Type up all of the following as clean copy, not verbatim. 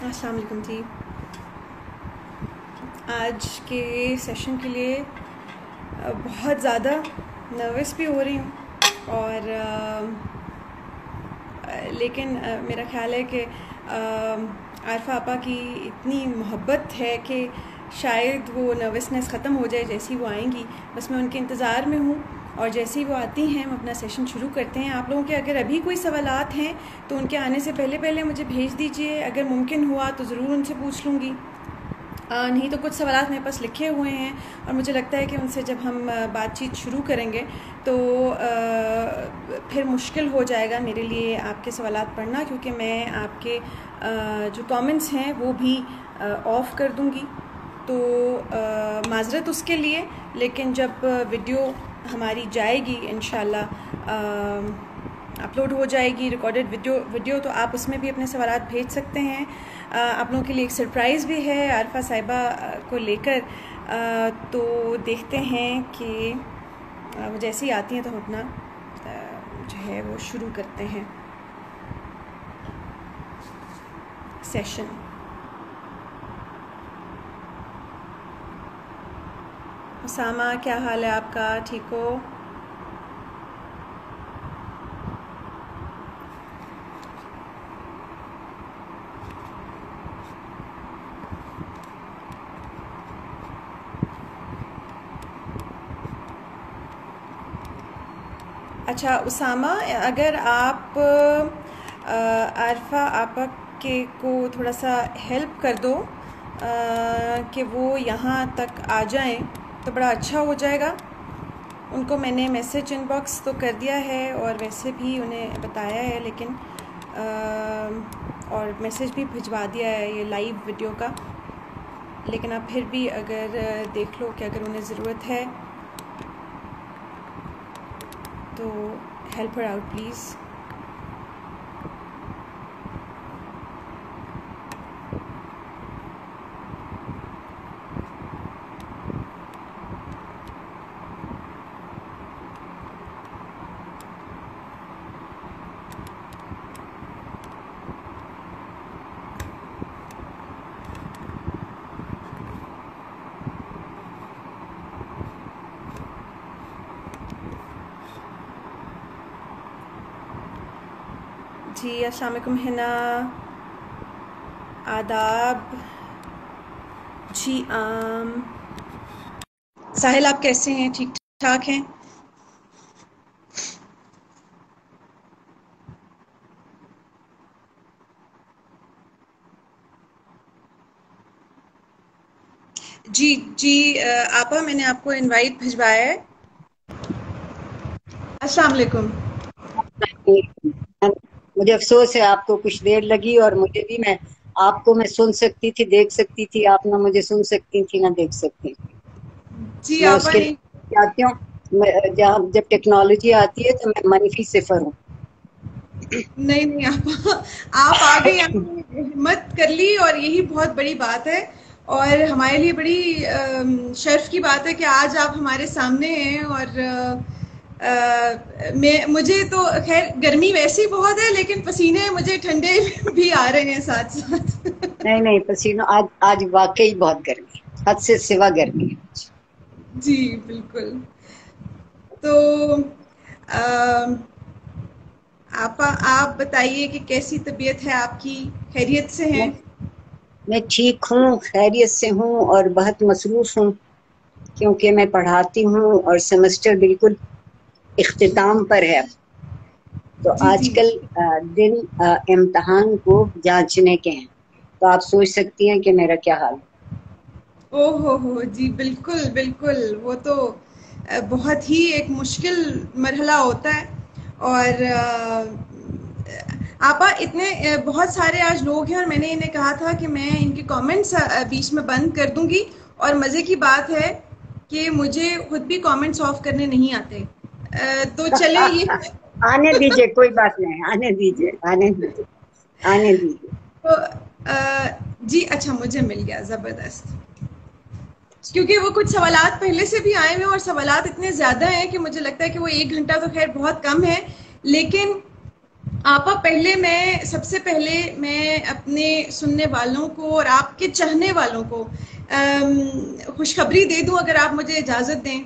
السلام علیکم جی. آج کے سیشن کے لیے بہت زیادہ نروس بھی ہو رہی ہوں اور لیکن میرا خیال ہے کہ عارفہ آپا کی اتنی محبت ہے کہ شاید وہ نروسنس ختم ہو جائے جیسی وہ آئیں گی. بس میں ان کے انتظار میں ہوں اور جیسے ہی وہ آتی ہیں ہم اپنا سیشن شروع کرتے ہیں. آپ لوگوں کے اگر ابھی کوئی سوالات ہیں تو ان کے آنے سے پہلے مجھے بھیج دیجئے. اگر ممکن ہوا تو ضرور ان سے پوچھ لوں گی, نہیں تو کچھ سوالات میرے پاس لکھے ہوئے ہیں اور مجھے لگتا ہے کہ ان سے جب ہم بات چیت شروع کریں گے تو پھر مشکل ہو جائے گا میرے لیے آپ کے سوالات پڑھنا, کیونکہ میں آپ کے جو کامنٹس ہیں وہ بھی آف کر دوں گی. تو معذرت اس کے لیے, لیکن جب ویڈیو ہماری جائے گی انشاءاللہ اپلوڈ ہو جائے گی ریکارڈڈ ویڈیو تو آپ اس میں بھی اپنے سوالات بھیج سکتے ہیں. آپ لوگوں کے لیے ایک سرپرائز بھی ہے عارفہ صاحبہ کو لے کر, تو دیکھتے ہیں کہ وہ جیسے ہی آتی ہیں تو ہم اپنا جو ہے وہ شروع کرتے ہیں سیشن. اسامہ کیا حال ہے آپ کا, ٹھیک ہو؟ اچھا اسامہ, اگر آپ عارفہ آپا کے کو تھوڑا سا ہیلپ کر دو کہ وہ یہاں تک آ جائیں تو بڑا اچھا ہو جائے گا. ان کو میں نے میسج ان باکس تو کر دیا ہے اور ویسے بھی انہیں بتایا ہے, لیکن اور میسج بھی بھجوا دیا ہے یہ لائیو ویڈیو کا, لیکن آپ پھر بھی اگر دیکھ لو کہ اگر انہیں ضرورت ہے تو ہیلپ ہر آؤٹ پلیز. جی السلام علیکم حنا, آداب جی. ساحل آپ کیسے ہیں, ٹھیک ٹھاک ہیں؟ جی آپا میں نے آپ کو انوائٹ بھجوایا ہے. السلام علیکم. مجھے افسوس ہے آپ کو کچھ دیر لگی, اور مجھے بھی آپ کو میں سن سکتی تھی, دیکھ سکتی تھی, آپ نہ مجھے سن سکتی تھی نہ دیکھ سکتی. جی میں اس آپا کے نہیں, لیے چاہتی ہوں جب ٹیکنالوجی آتی ہے تو میں منفی صفر ہوں. نہیں آپا, آپ آ گئی, آپ نے ہمت کر لی اور یہی بہت بڑی بات ہے اور ہمارے لیے بڑی شرف کی بات ہے کہ آج آپ ہمارے سامنے ہیں. اور مجھے تو خیر گرمی ویسی بہت ہے, لیکن پسینے مجھے ٹھنڈے بھی آ رہے ہیں ساتھ ساتھ. نہیں پسینہ آج واقعی بہت گرمی ہے, حد سے سوا گرمی ہے. جی بالکل. تو آپ بتائیے کہ کیسی طبیعت ہے آپ کی, خیریت سے ہیں؟ میں ٹھیک ہوں, خیریت سے ہوں, اور بہت مصروف ہوں کیونکہ میں پڑھاتی ہوں اور سیمسٹر بالکل اختتام پر ہے. تو جی آج جی کل دن امتحان کو جانچنے کے ہیں, تو آپ سوچ سکتی ہیں کہ میرا کیا حال ہے. او ہو جی بالکل بالکل, وہ تو بہت ہی ایک مشکل مرحلہ ہوتا ہے. اور آپا اتنے بہت سارے آج لوگ ہیں اور میں نے انہیں کہا تھا کہ میں ان کے کامنٹس بیچ میں بند کر دوں گی, اور مزے کی بات ہے کہ مجھے خود بھی کامنٹس آف کرنے نہیں آتے. تو چلے یہ آنے دیجئے, کوئی بات نہیں, آنے دیجئے. تو جی اچھا مجھے مل گیا, زبردست. کیونکہ وہ کچھ سوالات پہلے سے بھی آئے ہوئے اور سوالات اتنے زیادہ ہیں کہ مجھے لگتا ہے کہ وہ 1 گھنٹہ تو خیر بہت کم ہے, لیکن آپا سب سے پہلے میں اپنے سننے والوں کو اور آپ کے چاہنے والوں کو خوشخبری دے دوں اگر آپ مجھے اجازت دیں.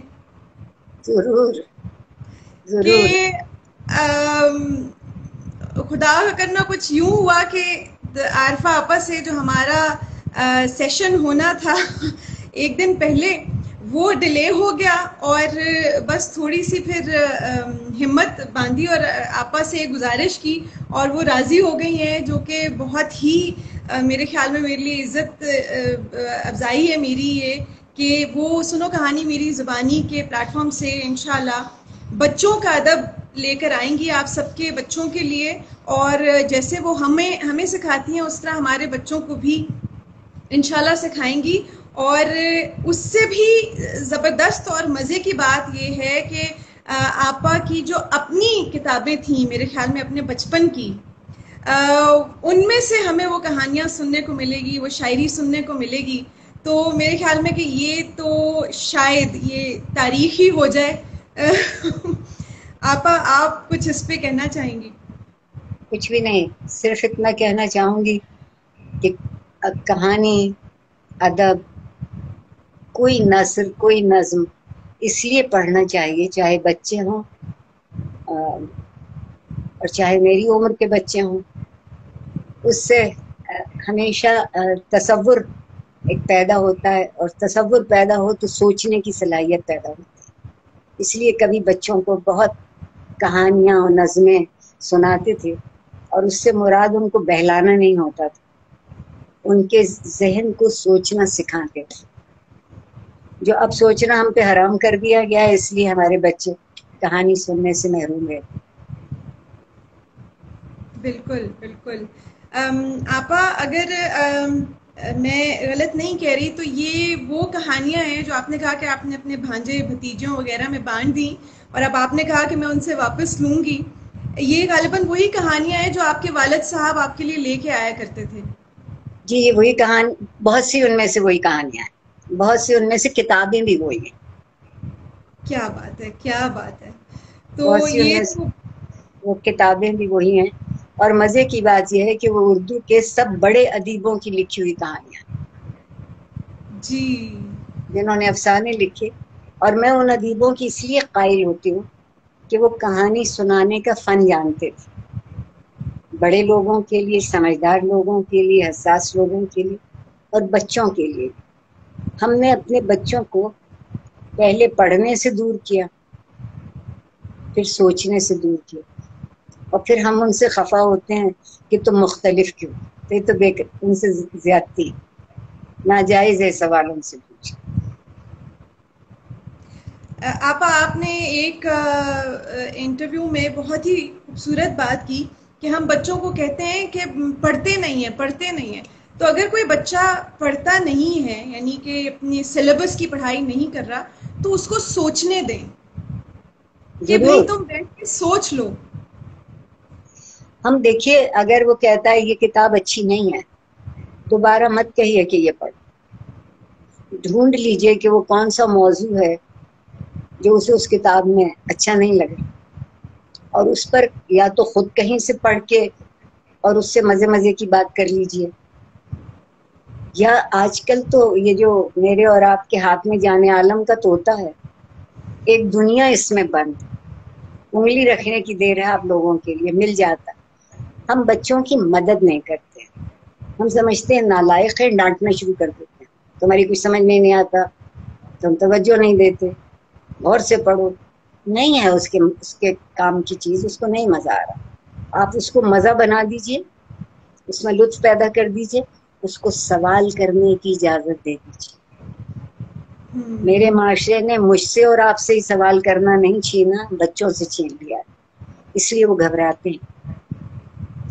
ضرور کہ ضرور. خدا کا کرنا کچھ یوں ہوا کہ عارفہ آپا سے جو ہمارا سیشن ہونا تھا ایک دن پہلے وہ ڈیلے ہو گیا، اور بس تھوڑی سی پھر ہمت باندھی اور آپا سے گزارش کی، اور وہ راضی ہو گئی ہیں، جو کہ بہت ہی میرے خیال میں میرے لیے عزت افزائی ہے میری یہ، کہ وہ سنو کہانی میری زبانی کے پلیٹ فارم سے انشاءاللہ بچوں کا ادب لے کر آئیں گی آپ سب کے بچوں کے لیے، اور جیسے وہ ہمیں سکھاتی ہیں اس طرح ہمارے بچوں کو بھی انشاءاللہ سکھائیں گی. اور اس سے بھی زبردست اور مزے کی بات یہ ہے کہ آپا کی جو اپنی کتابیں تھیں میرے خیال میں اپنے بچپن کی، ان میں سے ہمیں وہ کہانیاں سننے کو ملے گی، وہ شاعری سننے کو ملے گی. تو میرے خیال میں کہ یہ تو شاید یہ تاریخی ہو جائے. آپا آپ کچھ اس پہ کہنا چاہیں گی؟ کچھ بھی نہیں، صرف اتنا کہنا چاہوں گی کہ کہانی، ادب، کوئی نثر، کوئی نظم اس لیے پڑھنا چاہیے، چاہے بچے ہوں اور چاہے میری عمر کے بچے ہوں. اس سے ہمیشہ تصور ایک پیدا ہوتا ہے، اور تصور پیدا ہو تو سوچنے کی صلاحیت پیدا ہوتی ہے. اس لیے کبھی بچوں کو بہت کہانیاں اور نظمیں سناتے تھے، اور اس سے مراد ان کو بہلانا نہیں ہوتا تھا، ان کے ذہن کو سوچنا سکھاتے تھے. جو اب سوچنا ہم پہ حرام کر دیا گیا ہے، اس لیے ہمارے بچے کہانی سننے سے محروم رہتے. بالکل بالکل. آپا اگر میں غلط نہیں کہہ رہی تو یہ وہ کہانیاں ہیں جو آپ نے کہا کہ آپ نے اپنے بھانجے بھتیجوں وغیرہ میں بانٹ دیں، اور اب آپ نے کہا کہ میں ان سے واپس لوں گی. یہ غالباً وہی کہانیاں ہیں جو آپ کے والد صاحب آپ کے لیے لے کے آیا کرتے تھے. جی یہ وہی کہانی، بہت سی ان میں سے وہی کہانیاں ہیں، بہت سی ان میں سے کتابیں بھی وہی ہیں. کیا بات ہے، کیا بات ہے. تو بہت سی ان یہ میں سے وہ کتابیں بھی وہی ہیں. اور مزے کی بات یہ ہے کہ وہ اردو کے سب بڑے ادیبوں کی لکھی ہوئی کہانیاں، جی جنہوں نے افسانے لکھے. اور میں ان ادیبوں کی اس لیے قائل ہوتی ہوں کہ وہ کہانی سنانے کا فن جانتے تھے، بڑے لوگوں کے لیے، سمجھدار لوگوں کے لیے، حساس لوگوں کے لیے، اور بچوں کے لیے. ہم نے اپنے بچوں کو پہلے پڑھنے سے دور کیا، پھر سوچنے سے دور کیا، اور پھر ہم ان سے خفا ہوتے ہیں کہ تم مختلف کیوں. تو یہ تو ان سے زیادتی، ناجائز ہے سوال ان سے پوچھ. آپا آپ نے ایک انٹرویو میں بہت ہی خوبصورت بات کی کہ ہم بچوں کو کہتے ہیں کہ پڑھتے نہیں ہیں. تو اگر کوئی بچہ پڑھتا نہیں ہے، یعنی کہ اپنی سلیبس کی پڑھائی نہیں کر رہا، تو اس کو سوچنے دیں کہ بھئی ضرور. تم بیٹھ کے سوچ لو. ہم دیکھیے، اگر وہ کہتا ہے یہ کتاب اچھی نہیں ہے، دوبارہ مت کہیے کہ یہ پڑھ، ڈھونڈ لیجئے کہ وہ کون سا موضوع ہے جو اسے اس کتاب میں اچھا نہیں لگا، اور اس پر یا تو خود کہیں سے پڑھ کے اور اس سے مزے مزے کی بات کر لیجئے، یا آج کل تو یہ جو میرے اور آپ کے ہاتھ میں جانے عالم کا طوطا ہے، ایک دنیا اس میں بند، انگلی رکھنے کی دیر ہے آپ لوگوں کے لیے، مل جاتا. ہم بچوں کی مدد نہیں کرتے، ہم سمجھتے ہیں نالائق ہے، ڈانٹنا شروع کر دیتے ہیں، تمہاری کچھ سمجھ میں نہیں آتا، تم توجہ نہیں دیتے، غور سے پڑھو. نہیں ہے اس کے کام کی چیز، اس کو نہیں مزہ آ رہا، آپ اس کو مزہ بنا دیجئے، اس میں لطف پیدا کر دیجئے، اس کو سوال کرنے کی اجازت دے دیجئے. میرے معاشرے نے مجھ سے اور آپ سے ہی سوال کرنا نہیں چھینا، بچوں سے چھین لیا، اس لیے وہ گھبراتے ہیں.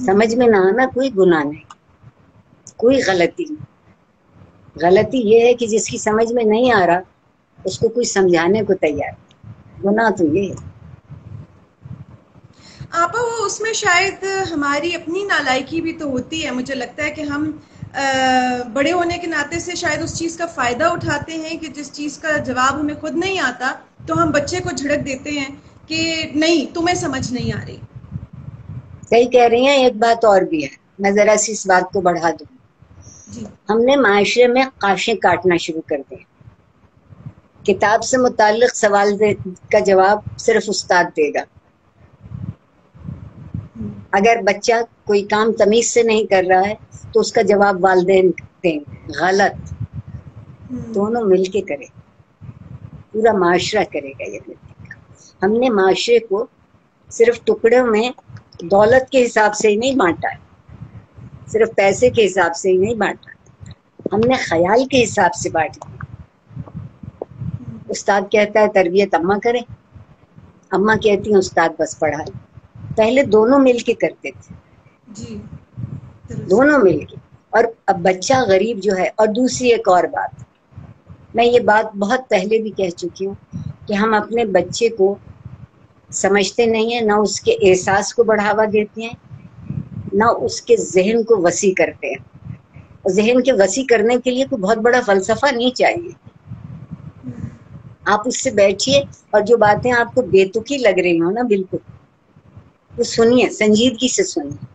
سمجھ میں نہ آنا کوئی گناہ نہیں، کوئی غلطی نہیں. غلطی یہ ہے کہ جس کی سمجھ میں نہیں آ رہا اس کو کوئی سمجھانے کو تیار نہیں. گناہ تو یہ ہے. آپا وہ اس میں شاید ہماری اپنی نالائکی بھی تو ہوتی ہے. مجھے لگتا ہے کہ ہم بڑے ہونے کے ناطے سے شاید اس چیز کا فائدہ اٹھاتے ہیں کہ جس چیز کا جواب ہمیں خود نہیں آتا تو ہم بچے کو جھڑک دیتے ہیں کہ نہیں تمہیں سمجھ نہیں آ رہی. کئی کہہ رہی ہیں ایک بات اور بھی ہے، میں ذرا سی اس بات کو بڑھا دوں. جی ہم نے معاشرے میں قاشیں کاٹنا شروع کر دیں. کتاب سے متعلق سوال کا جواب صرف استاد دے گا. اگر بچہ کوئی کام تمیز سے نہیں کر رہا ہے تو اس کا جواب والدین دیں. غلط. دونوں مل کے کرے، پورا معاشرہ کرے گا یہ غلطی. ہم نے معاشرے کو صرف ٹکڑوں میں دولت کے حساب سے ہی نہیں بانٹا ہے، صرف پیسے کے حساب سے ہی نہیں بانٹا، ہم نے خیال کے حساب سے بانٹا. استاد کہتا ہے تربیت اماں کرے، اماں کہتی ہیں استاد بس پڑھائے. پہلے دونوں مل کے کرتے تھے، جی درست. دونوں مل کے. اور اب بچہ غریب جو ہے. اور دوسری ایک اور بات، میں یہ بات بہت پہلے بھی کہہ چکی ہوں کہ ہم اپنے بچے کو سمجھتے نہیں ہیں، نہ اس کے احساس کو بڑھاوا دیتے ہیں، نہ اس کے ذہن کو وسیع کرتے ہیں. اور ذہن کے وسیع کرنے کے لیے کوئی بہت بڑا فلسفہ نہیں چاہیے. آپ اس سے بیٹھیے اور جو باتیں آپ کو بے تکی لگ رہی ہوں نا، بالکل وہ سنیے، سنجیدگی سے سنیے،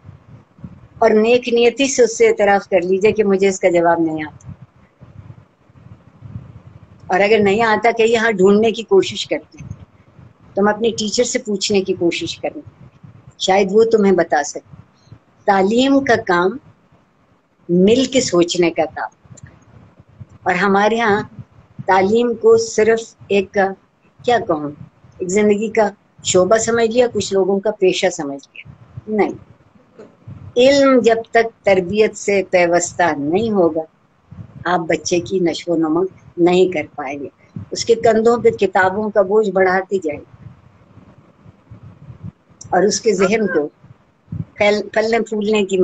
اور نیک نیتی سے اس سے اعتراف کر لیجئے کہ مجھے اس کا جواب نہیں آتا. اور اگر نہیں آتا کہ یہاں ڈھونڈنے کی کوشش کرتے ہیں، تم اپنے ٹیچر سے پوچھنے کی کوشش کریں، شاید وہ تمہیں بتا سکے. تعلیم کا کام مل کے سوچنے کا کام. اور ہمارے ہاں تعلیم کو صرف ایک کیا کہوں، ایک زندگی کا شعبہ سمجھ لیا، کچھ لوگوں کا پیشہ سمجھ لیا. نہیں، علم جب تک تربیت سے پیوستہ نہیں ہوگا آپ بچے کی نشو و نما نہیں کر پائیں گے. اس کے کندھوں پہ کتابوں کا بوجھ بڑھاتے جائیں اور اس کے ذہن کو پھلنے پھولنے کی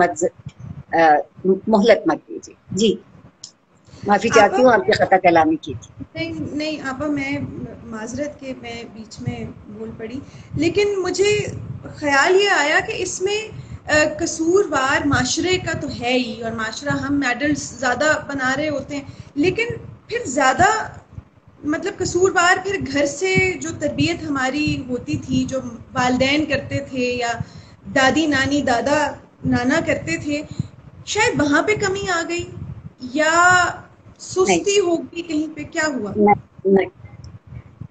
مہلت مت دیجیے. جی معافی چاہتی ہوں، آپ کی خطا کلامی کی تھی. نہیں آپا، میں معذرت کے میں بیچ میں بول پڑی، لیکن مجھے خیال یہ آیا کہ اس میں قصوروار معاشرے کا تو ہے ہی، اور معاشرہ ہم ایڈلٹس زیادہ بنا رہے ہوتے ہیں، لیکن پھر زیادہ مطلب قصوروار پھر گھر سے جو تربیت ہماری ہوتی تھی، جو والدین کرتے تھے یا دادی نانی دادا نانا کرتے تھے، شاید وہاں پہ کمی آ گئی یا نہیں سستی ہوگی کہیں پہ. کیا ہوا؟ نہیں،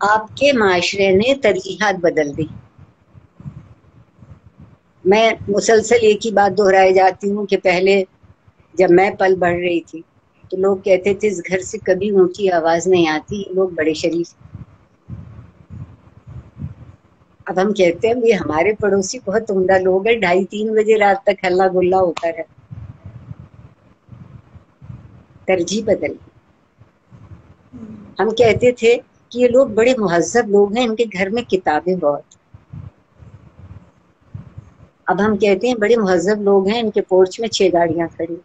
آپ کے معاشرے نے ترجیحات بدل دی. میں مسلسل ایک ہی بات دہرائے جاتی ہوں کہ پہلے جب میں پل بڑھ رہی تھی تو لوگ کہتے تھے اس گھر سے کبھی اونچی آواز نہیں آتی، لوگ بڑے شریف. اب ہم کہتے ہیں یہ ہمارے پڑوسی بہت عمدہ لوگ ہیں، 2:30-3 بجے رات تک ہلہ گلا ہوتا رہا. ترجیح بدل. ہم کہتے تھے کہ یہ لوگ بڑے مہذب لوگ ہیں، ان کے گھر میں کتابیں بہت. اب ہم کہتے ہیں بڑے مہذب لوگ ہیں، ان کے پورچ میں 6 گاڑیاں کھڑی.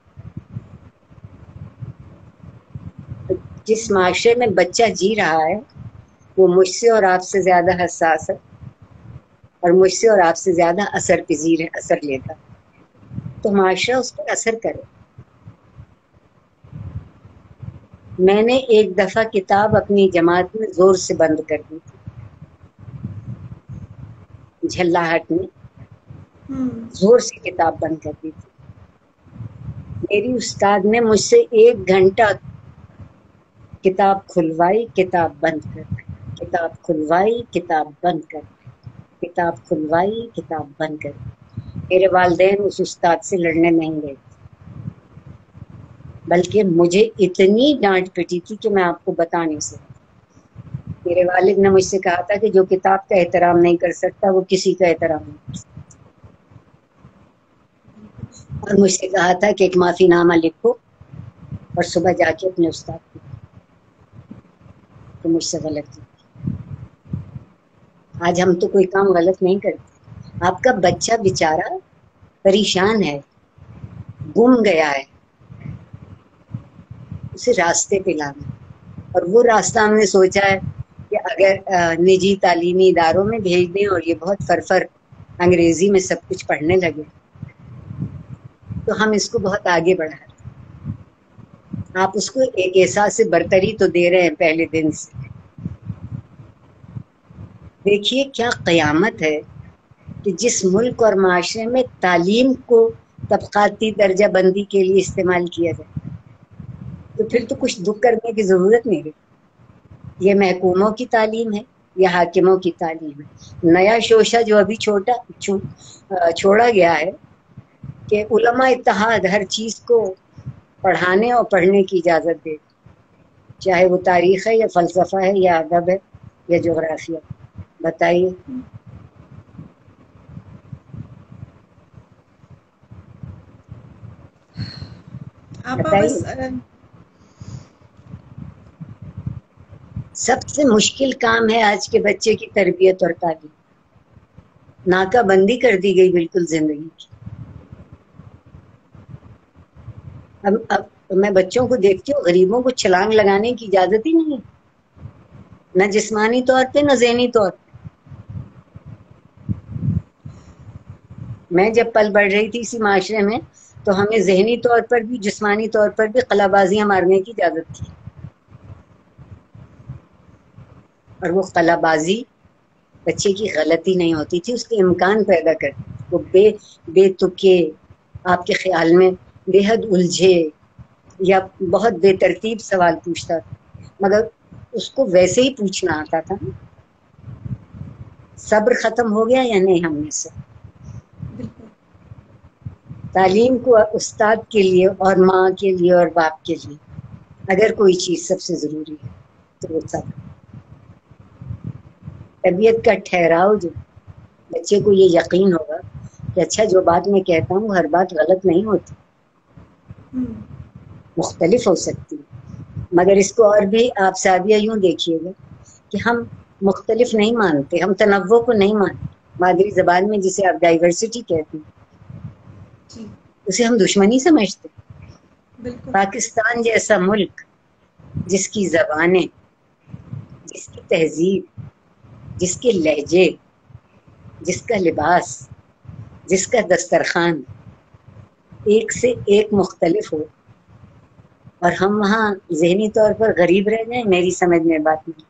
جس معاشرے میں بچہ جی رہا ہے وہ مجھ سے اور آپ سے زیادہ حساس ہے، اور مجھ سے اور آپ سے زیادہ اثر پذیر ہے، اثر لیتا. تو معاشرہ اس پر اثر کرے. میں نے ایک دفعہ کتاب اپنی جماعت میں زور سے بند کر دی تھی، جھلاہٹ میں زور سے کتاب بند کر دی تھی. میری استاد نے مجھ سے 1 گھنٹہ کتاب کھلوائی، کتاب بند کر دی، کتاب کھلوائی، کتاب بند کر دی، کتاب کھلوائی، کتاب بند کر دی. میرے والدین اس استاد سے لڑنے نہیں گئے، بلکہ مجھے اتنی ڈانٹ پٹی تھی کہ میں آپ کو بتا نہیں سکتی. میرے والد نے مجھ سے کہا تھا کہ جو کتاب کا احترام نہیں کر سکتا وہ کسی کا احترام نہیں کر سکتا. اور مجھ سے کہا تھا کہ ایک معافی نامہ لکھو اور صبح جا کے اپنے استاد کو تو مجھ سے غلطی. آج ہم تو کوئی کام غلط نہیں کرتے. آپ کا بچہ بیچارہ پریشان ہے، گم گیا ہے، اسے راستے پہ لانا. اور وہ راستہ ہم نے سوچا ہے کہ اگر نجی تعلیمی اداروں میں بھیج دیں اور یہ بہت فرفر انگریزی میں سب کچھ پڑھنے لگے تو ہم اس کو بہت آگے بڑھا رہے ہیں. آپ اس کو ایک احساس برتری تو دے رہے ہیں پہلے دن سے. دیکھیے کیا قیامت ہے کہ کہ جس ملک اور معاشرے میں تعلیم کو طبقاتی درجہ بندی کے لیے استعمال کیا جائے تو پھر تو کچھ دکھ کرنے کی ضرورت نہیں ہے. یہ محکوموں کی تعلیم ہے یا حاکموں کی تعلیم ہے. نیا شوشہ جو ابھی چھوڑا گیا ہے کہ علماء اتحاد ہر چیز کو پڑھانے اور پڑھنے کی اجازت دے، چاہے وہ تاریخ ہے یا فلسفہ ہے یا ادب ہے یا جغرافیہ. بتائیے. بتائیے سب سے مشکل کام ہے آج کے بچے کی تربیت اور تعلیم. ناکہ بندی کر دی گئی بالکل زندگی کی. اب میں بچوں کو دیکھتی ہوں، غریبوں کو چھلانگ لگانے کی اجازت ہی نہیں، نہ جسمانی طور پہ نہ ذہنی طور پہ. میں جب پل بڑھ رہی تھی اسی معاشرے میں تو ہمیں ذہنی طور پر بھی جسمانی طور پر بھی قلعہ بازیاں مارنے کی اجازت تھی، اور وہ قلعہ بازی بچے کی غلطی نہیں ہوتی تھی، اس کے امکان پیدا کرتی. وہ بے تکے آپ کے خیال میں بے حد الجھے یا بہت بے ترتیب سوال پوچھتا تھا، مگر اس کو ویسے ہی پوچھنا آتا تھا. صبر ختم ہو گیا یا نہیں ہم میں سے؟ تعلیم کو استاد کے لیے اور ماں کے لیے اور باپ کے لیے اگر کوئی چیز سب سے ضروری ہے تو وہ صبر. طبیعت کا ٹھہراؤ، جو بچے کو یہ یقین ہوگا کہ اچھا جو بات میں کہتا ہوں ہر بات غلط نہیں ہوتی، مختلف ہو سکتی ہے، مگر اس کو اور بھی آپ سادیہ یوں دیکھیے گا کہ ہم مختلف نہیں مانتے، ہم تنوع کو نہیں مانتے. مادری زبان میں جسے آپ ڈائیورسٹی کہتے ہیں اسے ہم دشمنی سمجھتے. پاکستان جیسا ملک جس کی زبانیں، جس کی تہذیب، جس کے لہجے، جس کا لباس، جس کا دسترخوان ایک سے ایک مختلف ہو اور ہم وہاں ذہنی طور پر غریب رہ جائیں، میری سمجھ میں بات نہیں.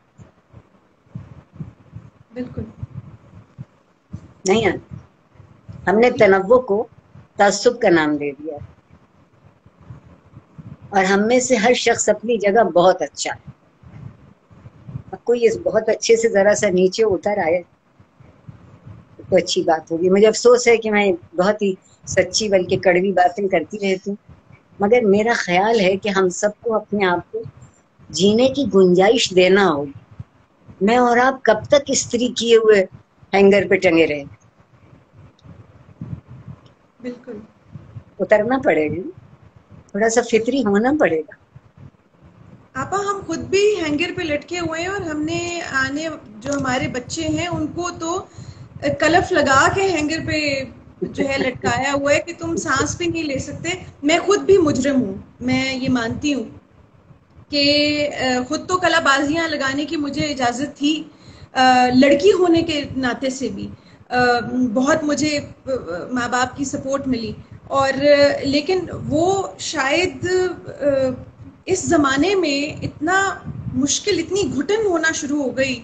بالکل نہیں آتی. ہم نے تنوع کو تعصب کا نام دے دیا، اور ہم میں سے ہر شخص اپنی جگہ بہت اچھا ہے. اب کوئی اس بہت اچھے سے ذرا سا نیچے اتر آئے تو اچھی بات ہوگی. مجھے افسوس ہے کہ میں بہت ہی سچی بلکہ کڑوی باتیں کرتی رہتی ہوں، مگر میرا خیال ہے کہ ہم سب کو اپنے آپ کو جینے کی گنجائش دینا ہوگی. میں اور آپ کب تک استری کیے ہوئے ہینگر پہ ٹنگے رہے؟ بالکل اترنا پڑے گا، تھوڑا سا فطری ہونا پڑے گا. آپا ہم خود بھی ہینگر پہ لٹکے ہوئے ہیں، اور ہم نے آنے جو ہمارے بچے ہیں ان کو تو کلف لگا کے ہینگر پہ جو ہے لٹکایا ہوا ہے کہ تم سانس بھی نہیں لے سکتے. میں خود بھی مجرم ہوں، میں یہ مانتی ہوں کہ خود تو کلا بازیاں لگانے کی مجھے اجازت تھی، لڑکی ہونے کے ناطے سے بھی بہت مجھے ماں باپ کی سپورٹ ملی. اور لیکن وہ شاید اس زمانے میں اتنا مشکل، اتنی گھٹن ہونا شروع ہو گئی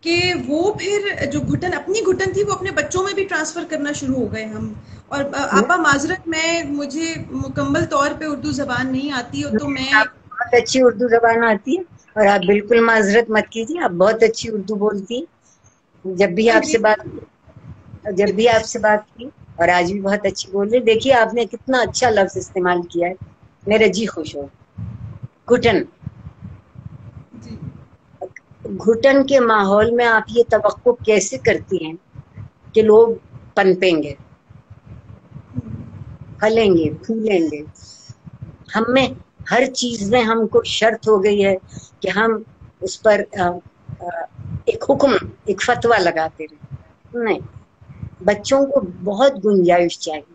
کہ وہ پھر جو گھٹن اپنی گھٹن تھی وہ اپنے بچوں میں بھی ٹرانسفر کرنا شروع ہو گئے ہم. اور آپا معذرت، مجھے مکمل طور پہ اردو زبان نہیں آتی تو میں آپ بہت اچھی اردو زبان آتی ہے، اور آپ بالکل معذرت مت کیجیے، آپ بہت اچھی اردو بولتی ہیں. جب بھی آپ سے بات کی اور آج بھی بہت اچھی بول رہی. دیکھیے آپ نے کتنا اچھا لفظ استعمال کیا ہے، میرا جی خوش ہو. گھٹن، گھٹن کے ماحول میں آپ یہ توقع کیسے کرتی ہیں کہ لوگ پنپیں گے، پھلیں گے، پھولیں گے؟ ہم میں ہر چیز میں ہم کو شرط ہو گئی ہے کہ ہم اس پر ایک حکم، ایک فتویٰ لگاتے رہے. نہیں، بچوں کو بہت گنجائش چاہیے.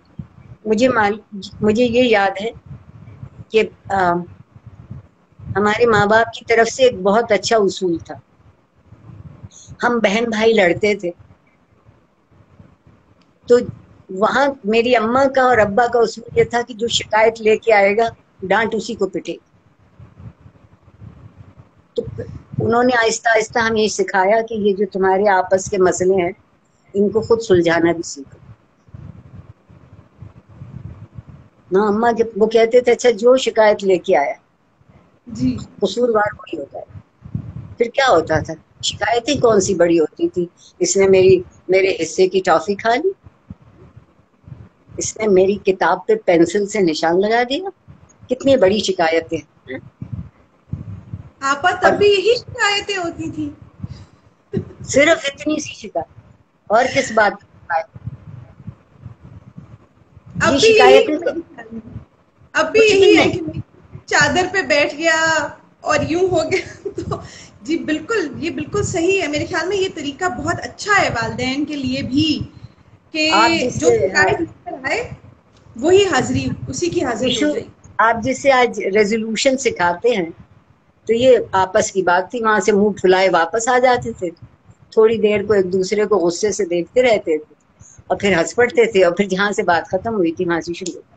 مجھے یہ یاد ہے کہ ہمارے ماں باپ کی طرف سے ایک بہت اچھا اصول تھا. ہم بہن بھائی لڑتے تھے تو وہاں میری اماں کا اور ابا کا اصول یہ تھا کہ جو شکایت لے کے آئے گا ڈانٹ اسی کو پٹے. تو انہوں نے آہستہ آہستہ ہمیں یہ سکھایا کہ یہ جو تمہارے آپس کے مسئلے ہیں ان کو خود سلجھانا بھی سیکھو. نا اماں کے وہ کہتے تھے اچھا جو شکایت لے کے آیا جی قصوروار وہی ہوتا ہے. پھر کیا ہوتا تھا؟ شکایتیں کون سی بڑی ہوتی تھی؟ اس نے میرے حصے کی ٹافی کھا لی، اس نے میری کتاب پہ پینسل سے نشان لگا دیا. کتنی بڑی شکایتیں. آپا اور تب بھی یہی شکایتیں ہوتی تھی. صرف اتنی سی شکایت، اور کس بات کی شکایت؟ یہ اب بھی یہی شکایتیں تو اب بھی کچھ بھی یہی ہے نہیں. کہ چادر پہ بیٹھ گیا اور یوں ہو گیا. تو جی بالکل، یہ بالکل صحیح ہے. میرے خیال میں یہ طریقہ بہت اچھا ہے والدین کے لیے بھی کہ آپ جس جو سے شکایت لے کر آئے وہی حاضری، اسی کی حاضری ہو ایشو جائے. آپ جس سے آج ریزولوشن سکھاتے ہیں تو یہ آپس کی بات تھی. وہاں سے منہ پھلائے واپس آ جاتے تھے، تھوڑی دیر کو ایک دوسرے کو غصے سے دیکھتے رہتے تھے اور پھر ہنس پڑتے تھے، اور پھر جہاں سے بات ختم ہوئی تھی وہاں سے شروع ہوتا.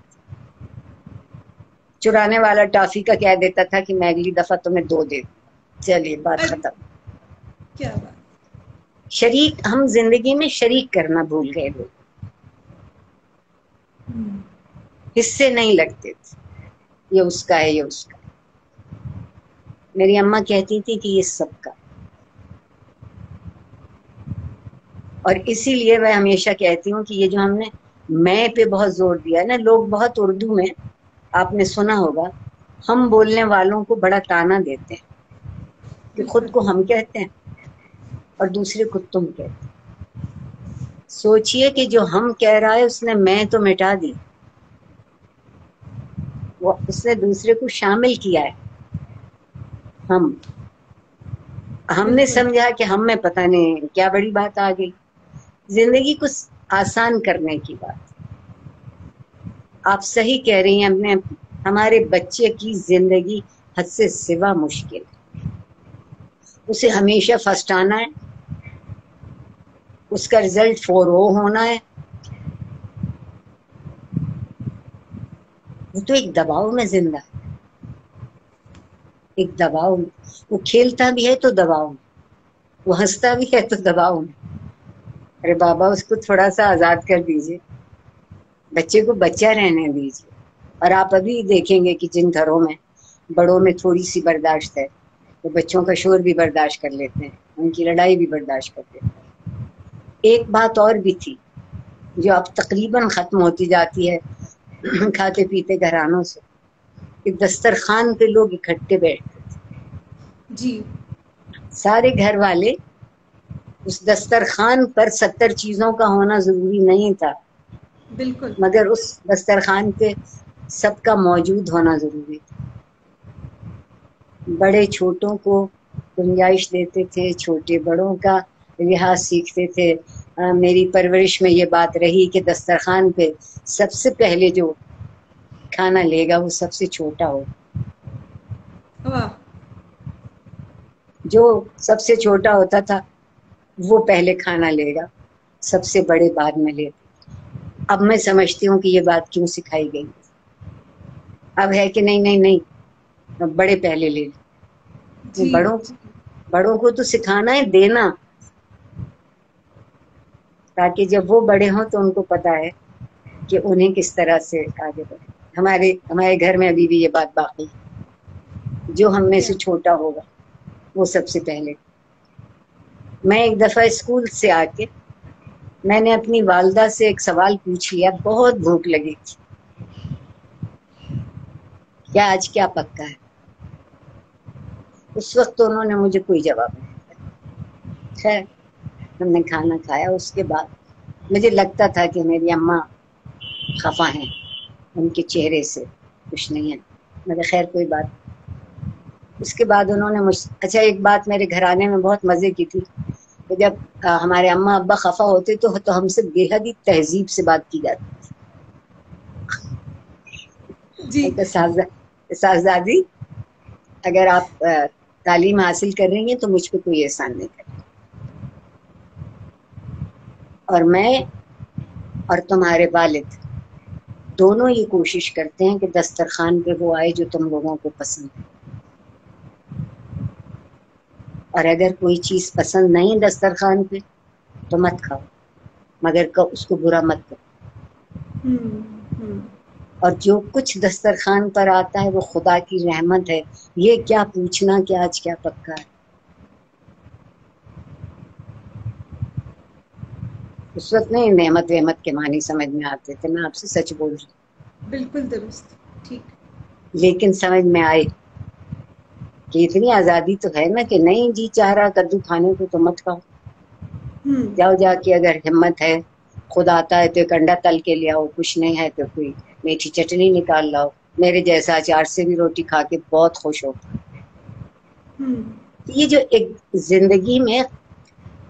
چرانے والا ٹافی کا کہہ دیتا تھا کہ میں اگلی دفعہ تمہیں 2 دے دوں. چلیے بات ارے ختم. کیا بات. شریک، ہم زندگی میں شریک کرنا بھول گئے لوگ. حصے نہیں لگتے تھے، یہ اس کا ہے یہ اس کا. میری اماں کہتی تھی کہ یہ سب کا. اور اسی لیے میں ہمیشہ کہتی ہوں کہ یہ جو ہم نے میں پہ بہت زور دیا ہے نا، لوگ بہت اردو میں آپ نے سنا ہوگا ہم بولنے والوں کو بڑا تانا دیتے ہیں کہ خود بالکل کو ہم کہتے ہیں اور دوسرے کو تم کہتے ہیں. سوچئے کہ جو ہم کہہ رہا ہے اس نے میں تو مٹا دی، وہ اس نے دوسرے کو شامل کیا ہے. ہم نے بالکل سمجھا کہ ہم میں پتہ نہیں کیا بڑی بات آ گئی. زندگی کو آسان کرنے کی بات. آپ صحیح کہہ رہی ہیں. ہمارے بچے کی زندگی حد سے سوا مشکل ہے. اسے ہمیشہ فرسٹ آنا ہے، اس کا رزلٹ 4.0 ہونا ہے. وہ تو ایک دباؤ میں زندہ ہے، ایک دباؤ میں. وہ کھیلتا بھی ہے تو دباؤ میں، وہ ہنستا بھی ہے تو دباؤ میں. ارے بابا اس کو تھوڑا سا آزاد کر دیجئے، بچے کو بچہ رہنے دیجئے. اور آپ ابھی دیکھیں گے کہ جن گھروں میں بڑوں میں تھوڑی سی برداشت ہے وہ بچوں کا شور بھی برداشت کر لیتے ہیں، ان کی لڑائی بھی برداشت کر لیتے ہیں. ایک بات اور بھی تھی جو اب تقریباً ختم ہوتی جاتی ہے کھاتے پیتے گھرانوں سے، کہ دسترخوان پہ لوگ اکٹھے بیٹھتے تھے. جی سارے گھر والے اس دسترخوان پر 70 چیزوں کا ہونا ضروری نہیں تھا، بالکل مگر اس دسترخوان پہ سب کا موجود ہونا ضروری تھا. بڑے چھوٹوں کو گنجائش دیتے تھے، چھوٹے بڑوں کا لحاظ سیکھتے تھے. میری پرورش میں یہ بات رہی کہ دسترخوان پہ سب سے پہلے جو کھانا لے گا وہ سب سے چھوٹا ہو. واہ. جو سب سے چھوٹا ہوتا تھا وہ پہلے کھانا لے گا، سب سے بڑے بعد میں لیتے. اب میں سمجھتی ہوں کہ یہ بات کیوں سکھائی گئی. اب ہے کہ نہیں نہیں نہیں، بڑے پہلے لے لیں. جی بڑوں کو تو سکھانا ہے دینا، تاکہ جب وہ بڑے ہوں تو ان کو پتا ہے کہ انہیں کس طرح سے آگے بڑھے. ہمارے گھر میں ابھی بھی یہ بات باقی ہے. جو ہم میں سے کیا چھوٹا ہوگا وہ سب سے پہلے. میں ایک دفعہ اسکول سے آ کے میں نے اپنی والدہ سے ایک سوال پوچھ لیا. بہت بھوک لگی تھی، کیا آج کیا پکا ہے؟ اس وقت تو انہوں نے مجھے کوئی جواب نہیں دیا. خیر ہم نے کھانا کھایا. اس کے بعد مجھے لگتا تھا کہ میری اماں خفا ہیں، ان کے چہرے سے کچھ نہیں ہے، مگر خیر کوئی بات. اس کے بعد انہوں نے اچھا ایک بات میرے گھرانے میں بہت مزے کی تھی کہ جب ہمارے اماں ابا خفا ہوتے تو ہم سے بے حد ہی تہذیب سے بات کی جاتی. جی صاحبزادی اگر آپ تعلیم حاصل کر رہی ہیں تو مجھ پہ کوئی احسان نہیں کرے، اور میں اور تمہارے والد دونوں یہ کوشش کرتے ہیں کہ دسترخوان پہ وہ آئے جو تم لوگوں کو پسند ہے. اور اگر کوئی چیز پسند نہیں دسترخوان پہ تو مت کھاؤ. مگر اس کو برا مت کرو. اور جو کچھ دسترخوان پر آتا ہے وہ خدا کی رحمت ہے. یہ کیا پوچھنا کہ آج کیا پکا ہے. اس وقت نہیں نعمت وحمت کے معنی سمجھ میں آتے تھے. میں آپ سے سچ بول رہی ہوں. بالکل درست. ٹھیک. لیکن سمجھ میں آئے کہ اتنی آزادی تو ہے نا کہ نہیں جی چاہ رہا کدو کھانے کو تو مت کھاؤ. جاؤ جا کے اگر ہمت ہے خود آتا ہے تو ایک انڈا تل کے لے آؤ. کچھ نہیں ہے تو کوئی میٹھی چٹنی نکال لاؤ. میرے جیسا اچار سے بھی روٹی کھا کے بہت خوش ہوتا. یہ جو ایک زندگی میں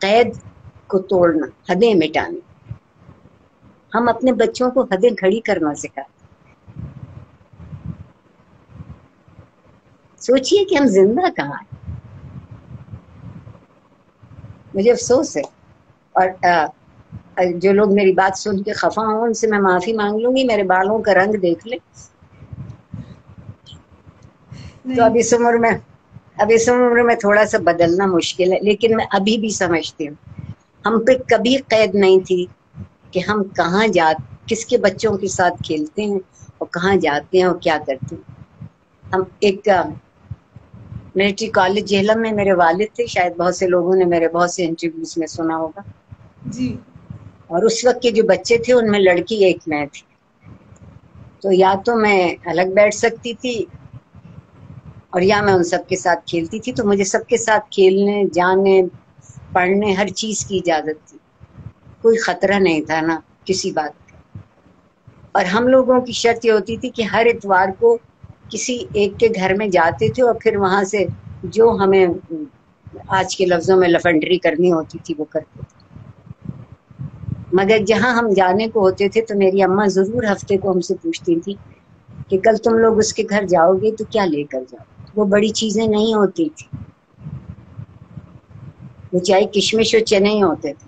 قید کو توڑنا، حدیں مٹانے، ہم اپنے بچوں کو حدیں کھڑی کرنا سکھاتے. سوچئے کہ ہم زندہ کہاں ہیں. مجھے افسوس ہے اور جو لوگ میری بات سن کے خفا ہوں ان سے میں معافی مانگ لوں گی. میرے بالوں کا رنگ دیکھ لیں تو اب اس عمر میں تھوڑا سا بدلنا مشکل ہے. لیکن میں ابھی بھی سمجھتی ہوں ہم پہ کبھی قید نہیں تھی کہ ہم کہاں کس کے بچوں کے ساتھ کھیلتے ہیں اور کہاں جاتے ہیں اور کیا کرتے ہیں. ہم ایک ملٹری کالج جہلم میں میرے والد تھے. شاید بہت سے لوگوں نے میرے بہت سے انٹرویوز میں سنا ہوگا. جی. اور اس وقت کے جو بچے تھے ان میں لڑکی ایک میں تھی. تو یا تو میں الگ بیٹھ سکتی تھی اور یا میں ان سب کے ساتھ کھیلتی تھی. تو مجھے سب کے ساتھ کھیلنے، جانے، پڑھنے، ہر چیز کی اجازت تھی. کوئی خطرہ نہیں تھا نا کسی بات کا. اور ہم لوگوں کی شرط یہ ہوتی تھی کہ ہر اتوار کو کسی ایک کے گھر میں جاتے تھے اور پھر وہاں سے جو ہمیں آج کے لفظوں میں لفنڈری کرنی ہوتی تھی وہ کرتے تھے. مگر جہاں ہم جانے کو ہوتے تھے تو میری اماں ضرور ہفتے کو ہم سے پوچھتی تھی کہ کل تم لوگ اس کے گھر جاؤ گے تو کیا لے کر جاؤ. وہ بڑی چیزیں نہیں ہوتی تھی. وہ چاہے کشمش اور چنے ہی ہوتے تھے.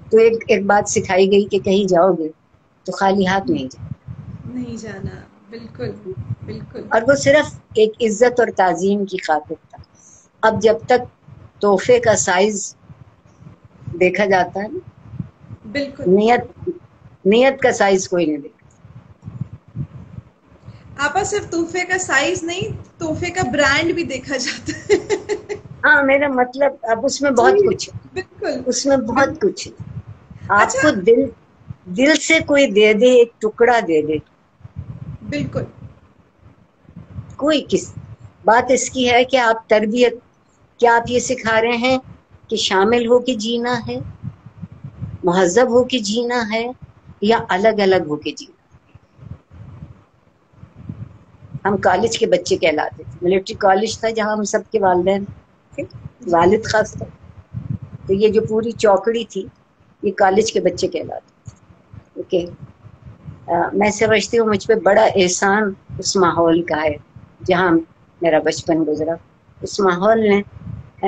تو ایک بات سکھائی گئی کہ کہیں جاؤ گے تو خالی ہاتھ نہیں جانا. بالکل بالکل. اور وہ صرف ایک عزت اور تعظیم کی خاطر تھا. اب جب تک تحفے کا سائز دیکھا جاتا ہے بالکل. نیت کا سائز کوئی نہیں دیکھا. آپا صرف تحفے کا سائز نہیں تحفے کا برانڈ بھی دیکھا جاتا ہے. ہاں میرا مطلب اب اس میں بہت کچھ ہے. بالکل. اس میں بہت کچھ ہے. آپ اچھا. کو دل سے کوئی دے دے، ایک ٹکڑا دے دے. بالکل. کوئی بات اس کی ہے کہ آپ کیا آپ یہ سکھا رہے ہیں کہ شامل ہو کے جینا ہے، مہذب ہو کے جینا ہے، یا الگ الگ ہو کے جینا. ہم کالج کے بچے کہلاتے تھے. ملٹری کالج تھا جہاں ہم سب کے والدین تھے، والد خاص تھا. تو یہ جو پوری چوکڑی تھی یہ کالج کے بچے کہلاتے تھے. اوکے. میں سمجھتی ہوں مجھ پہ بڑا احسان اس ماحول کا ہے جہاں میرا بچپن گزرا. اس ماحول نے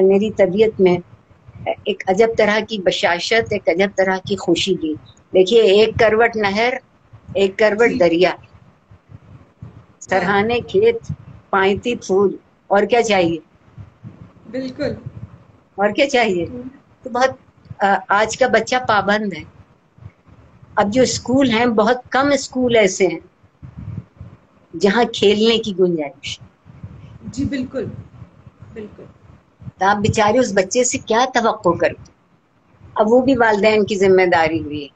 میری طبیعت میں ایک عجب طرح کی بشاشت، ایک عجب طرح کی خوشی دی. دیکھیے ایک کروٹ نہر، ایک کروٹ دریا، سرہانے کھیت، پائنتی پھول، اور کیا چاہیے. بالکل. اور کیا چاہیے. تو بہت آج کا بچہ پابند ہے. اب جو اسکول ہیں بہت کم اسکول ایسے ہیں جہاں کھیلنے کی گنجائش. جی بالکل بالکل. تو آپ بیچارے اس بچے سے کیا توقع کرتے. اب وہ بھی والدین کی ذمہ داری ہوئی.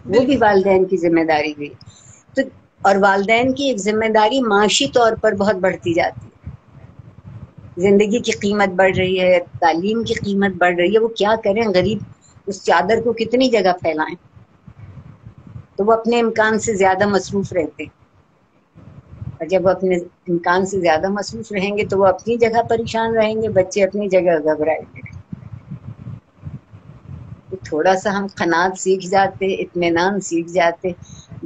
وہ بھی والدین کی ذمہ داری ہوئی. تو اور والدین کی ایک ذمہ داری معاشی طور پر بہت بڑھتی جاتی ہے. زندگی کی قیمت بڑھ رہی ہے، تعلیم کی قیمت بڑھ رہی ہے. وہ کیا کریں، غریب اس چادر کو کتنی جگہ پھیلائیں. تو وہ اپنے امکان سے زیادہ مصروف رہتے ہیں. اور جب وہ اپنے امکان سے زیادہ مصروف رہیں گے تو وہ اپنی جگہ پریشان رہیں گے، بچے اپنی جگہ گھبرائیں گے. تھوڑا سا ہم قناعت سیکھ جاتے، اطمینان سیکھ جاتے.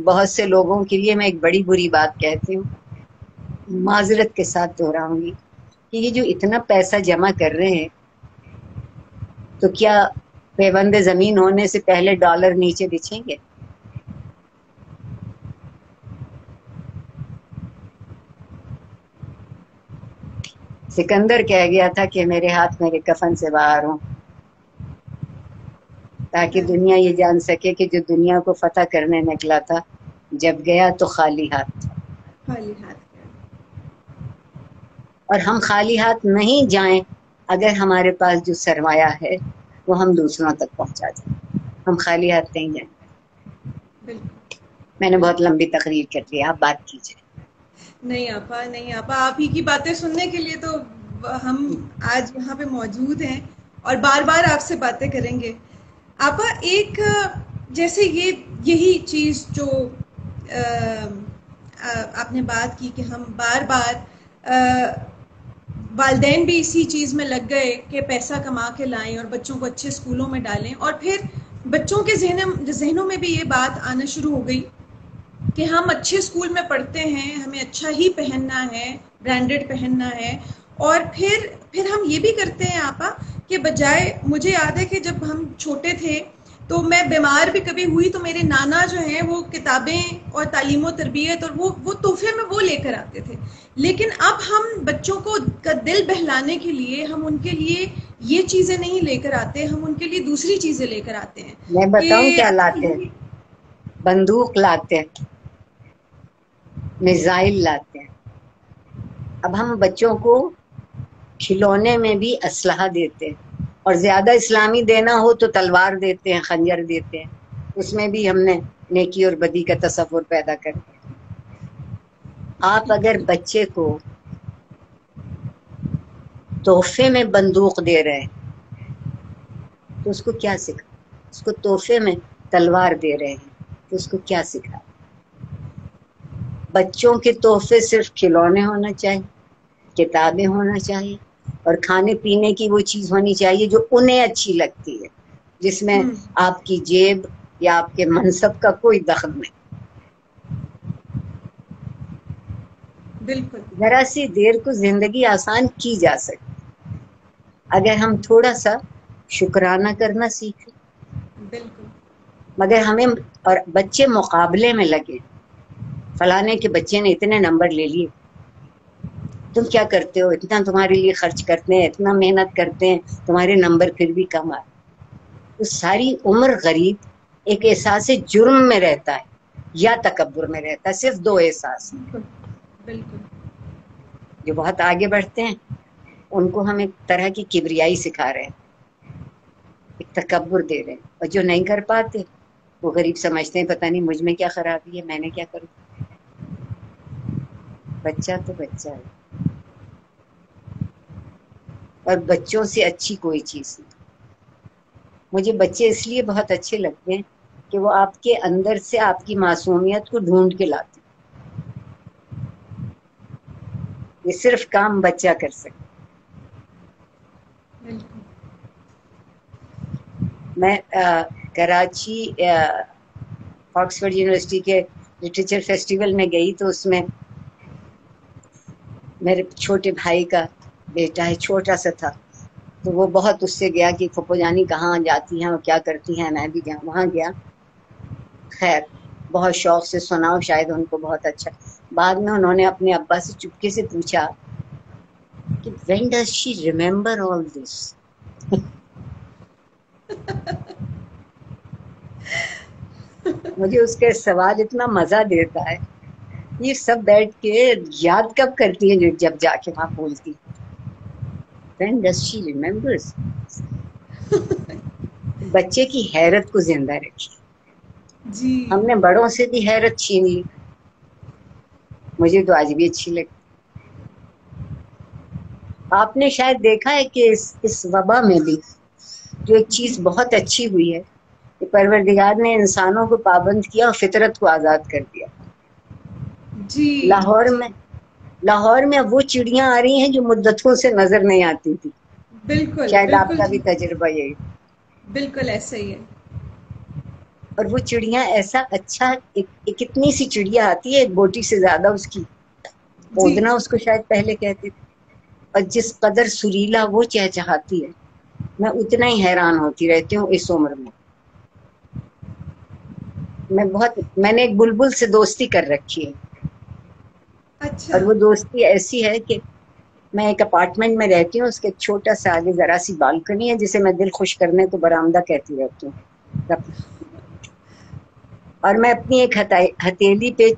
بہت سے لوگوں کے لیے میں ایک بڑی بری بات کہتی ہوں، معذرت کے ساتھ دہراؤں گی کہ یہ جو اتنا پیسہ جمع کر رہے ہیں تو کیا پیوند زمین ہونے سے پہلے ڈالر نیچے بچھیں گے؟ سکندر کہہ گیا تھا کہ میرے ہاتھ میرے کفن سے باہر ہوں، تاکہ دنیا یہ جان سکے کہ جو دنیا کو فتح کرنے نکلا تھا جب گیا تو خالی ہاتھ تھا، خالی ہاتھ گیا۔ اور ہم خالی ہاتھ نہیں جائیں اگر ہمارے پاس جو سرمایہ ہے وہ ہم دوسروں تک پہنچا دیں، ہم خالی ہاتھ نہیں جائیں۔ بالکل۔ میں نے بہت لمبی تقریر کر لی، آپ بات کیجیے۔ نہیں آپا، نہیں آپا، آپ ہی کی باتیں سننے کے لیے تو ہم آج یہاں پہ موجود ہیں اور بار بار آپ سے باتیں کریں گے۔ آپا ایک جیسے یہی چیز جو آپ نے بات کی کہ ہم بار بار والدین بھی اسی چیز میں لگ گئے کہ پیسہ کما کے لائیں اور بچوں کو اچھے اسکولوں میں ڈالیں، اور پھر بچوں کے ذہنوں میں بھی یہ بات آنا شروع ہو گئی کہ ہم اچھے اسکول میں پڑھتے ہیں، ہمیں اچھا ہی پہننا ہے، برانڈڈ پہننا ہے، اور پھر ہم یہ بھی کرتے ہیں آپا کہ بجائے، مجھے یاد ہے کہ جب ہم چھوٹے تھے تو میں بیمار بھی کبھی ہوئی تو میرے نانا جو ہیں وہ کتابیں اور تعلیم و تربیت اور وہ تحفے میں وہ لے کر آتے تھے، لیکن اب ہم بچوں کو کا دل بہلانے کے لیے ہم ان کے لیے یہ چیزیں نہیں لے کر آتے، ہم ان کے لیے دوسری چیزیں لے کر آتے ہیں۔ میں بتاؤں کہ کیا لاتے ہیں؟ بندوق لاتے ہیں، میزائل لاتے ہیں۔ اب ہم بچوں کو کھلونے میں بھی اسلحہ دیتے ہیں، اور زیادہ اسلامی دینا ہو تو تلوار دیتے ہیں، خنجر دیتے ہیں، اس میں بھی ہم نے نیکی اور بدی کا تصور پیدا کر دیا۔ آپ اگر بچے کو تحفے میں بندوق دے رہے ہیں تو اس کو کیا سکھا؟ اس کو تحفے میں تلوار دے رہے ہیں تو اس کو کیا سکھا؟ بچوں کے تحفے صرف کھلونے ہونا چاہیے، کتابیں ہونا چاہیے، اور کھانے پینے کی وہ چیز ہونی چاہیے جو انہیں اچھی لگتی ہے، جس میں آپ کی جیب یا آپ کے منصب کا کوئی دخل نہیں۔ بالکل ذرا سی دیر کو زندگی آسان کی جا سکتی اگر ہم تھوڑا سا شکرانہ کرنا سیکھیں، بالکل مگر ہمیں اور بچے مقابلے میں لگے، فلانے کے بچے نے اتنے نمبر لے لیے، تم کیا کرتے ہو، اتنا تمہارے لیے خرچ کرتے ہیں، اتنا محنت کرتے ہیں، تمہارے نمبر پھر بھی کم آئے۔ تو ساری عمر غریب ایک احساس جرم میں رہتا ہے یا تکبر میں رہتا ہے، صرف دو احساس۔ بالکل جو بہت آگے بڑھتے ہیں ان کو ہم ایک طرح کی کبریائی سکھا رہے ہیں، ایک تکبر دے رہے ہیں، اور جو نہیں کر پاتے وہ غریب سمجھتے ہیں پتہ نہیں مجھ میں کیا خرابی ہے، میں نے کیا کروں۔ بچہ تو بچہ ہے، اور بچوں سے اچھی کوئی چیز نہیں۔ مجھے بچے اس لیے بہت اچھے لگتے ہیں کہ وہ آپ کے اندر سے آپ کی معصومیت کو ڈھونڈ کے لاتے ہیں، یہ صرف کام بچہ کر سکتا۔ بالکل میں کراچی آکسفورڈ یونیورسٹی کے لٹریچر فیسٹیول میں گئی تو اس میں میرے چھوٹے بھائی کا بیٹا ہے، چھوٹا سا تھا، تو وہ بہت اس سے گیا کہ پھپھو جانی کہاں جاتی ہیں اور کیا کرتی ہیں، میں بھی وہاں گیا۔ خیر بہت شوق سے سنا، شاید ان کو بہت اچھا۔ بعد میں انہوں نے اپنے ابا سے چپکے سے پوچھا کہ when does she remember all this؟ مجھے اس کا سوال اتنا مزہ دیتا ہے، یہ سب بیٹھ کے یاد کب کرتی ہیں جب جا کے وہاں بولتی when does she remembers؟ بچے کی حیرت کو زندہ رکھی۔ جی ہم نے بڑوں سے بھی حیرت چھین لی، مجھے تو آج بھی اچھی لگتی۔ آپ نے شاید دیکھا ہے کہ اس وبا میں بھی جو ایک چیز بہت اچھی ہوئی ہے کہ پروردگار نے انسانوں کو پابند کیا اور فطرت کو آزاد کر دیا۔ جی لاہور میں اب وہ چڑیاں آ رہی ہیں جو مدتوں سے نظر نہیں آتی تھی، بالکل شاید آپ بالکل کا بھی تجربہ یہی۔ بالکل ایسا ہی ہے۔ اور وہ چڑیاں ایسا اچھا، ایک اتنی سی چڑیا آتی ہے، ایک بوٹی سے زیادہ اس کی جی اودنا اس کو شاید پہلے کہتے تھے، اور جس قدر سریلا وہ چہچہاتی ہے، میں اتنا ہی حیران ہوتی رہتی ہوں اس عمر میں۔ میں نے ایک بلبل سے دوستی کر رکھی ہے، اچھا اور وہ دوستی ایسی ہے کہ میں ایک اپارٹمنٹ میں رہتی ہوں, اس کے چھوٹا سا آگے ذرا سی بالکنی ہے جسے میں دل خوش کرنے کو برآمدہ کہتی رہتی ہوں. اور میں اپنی ایک ہتھیلی پہ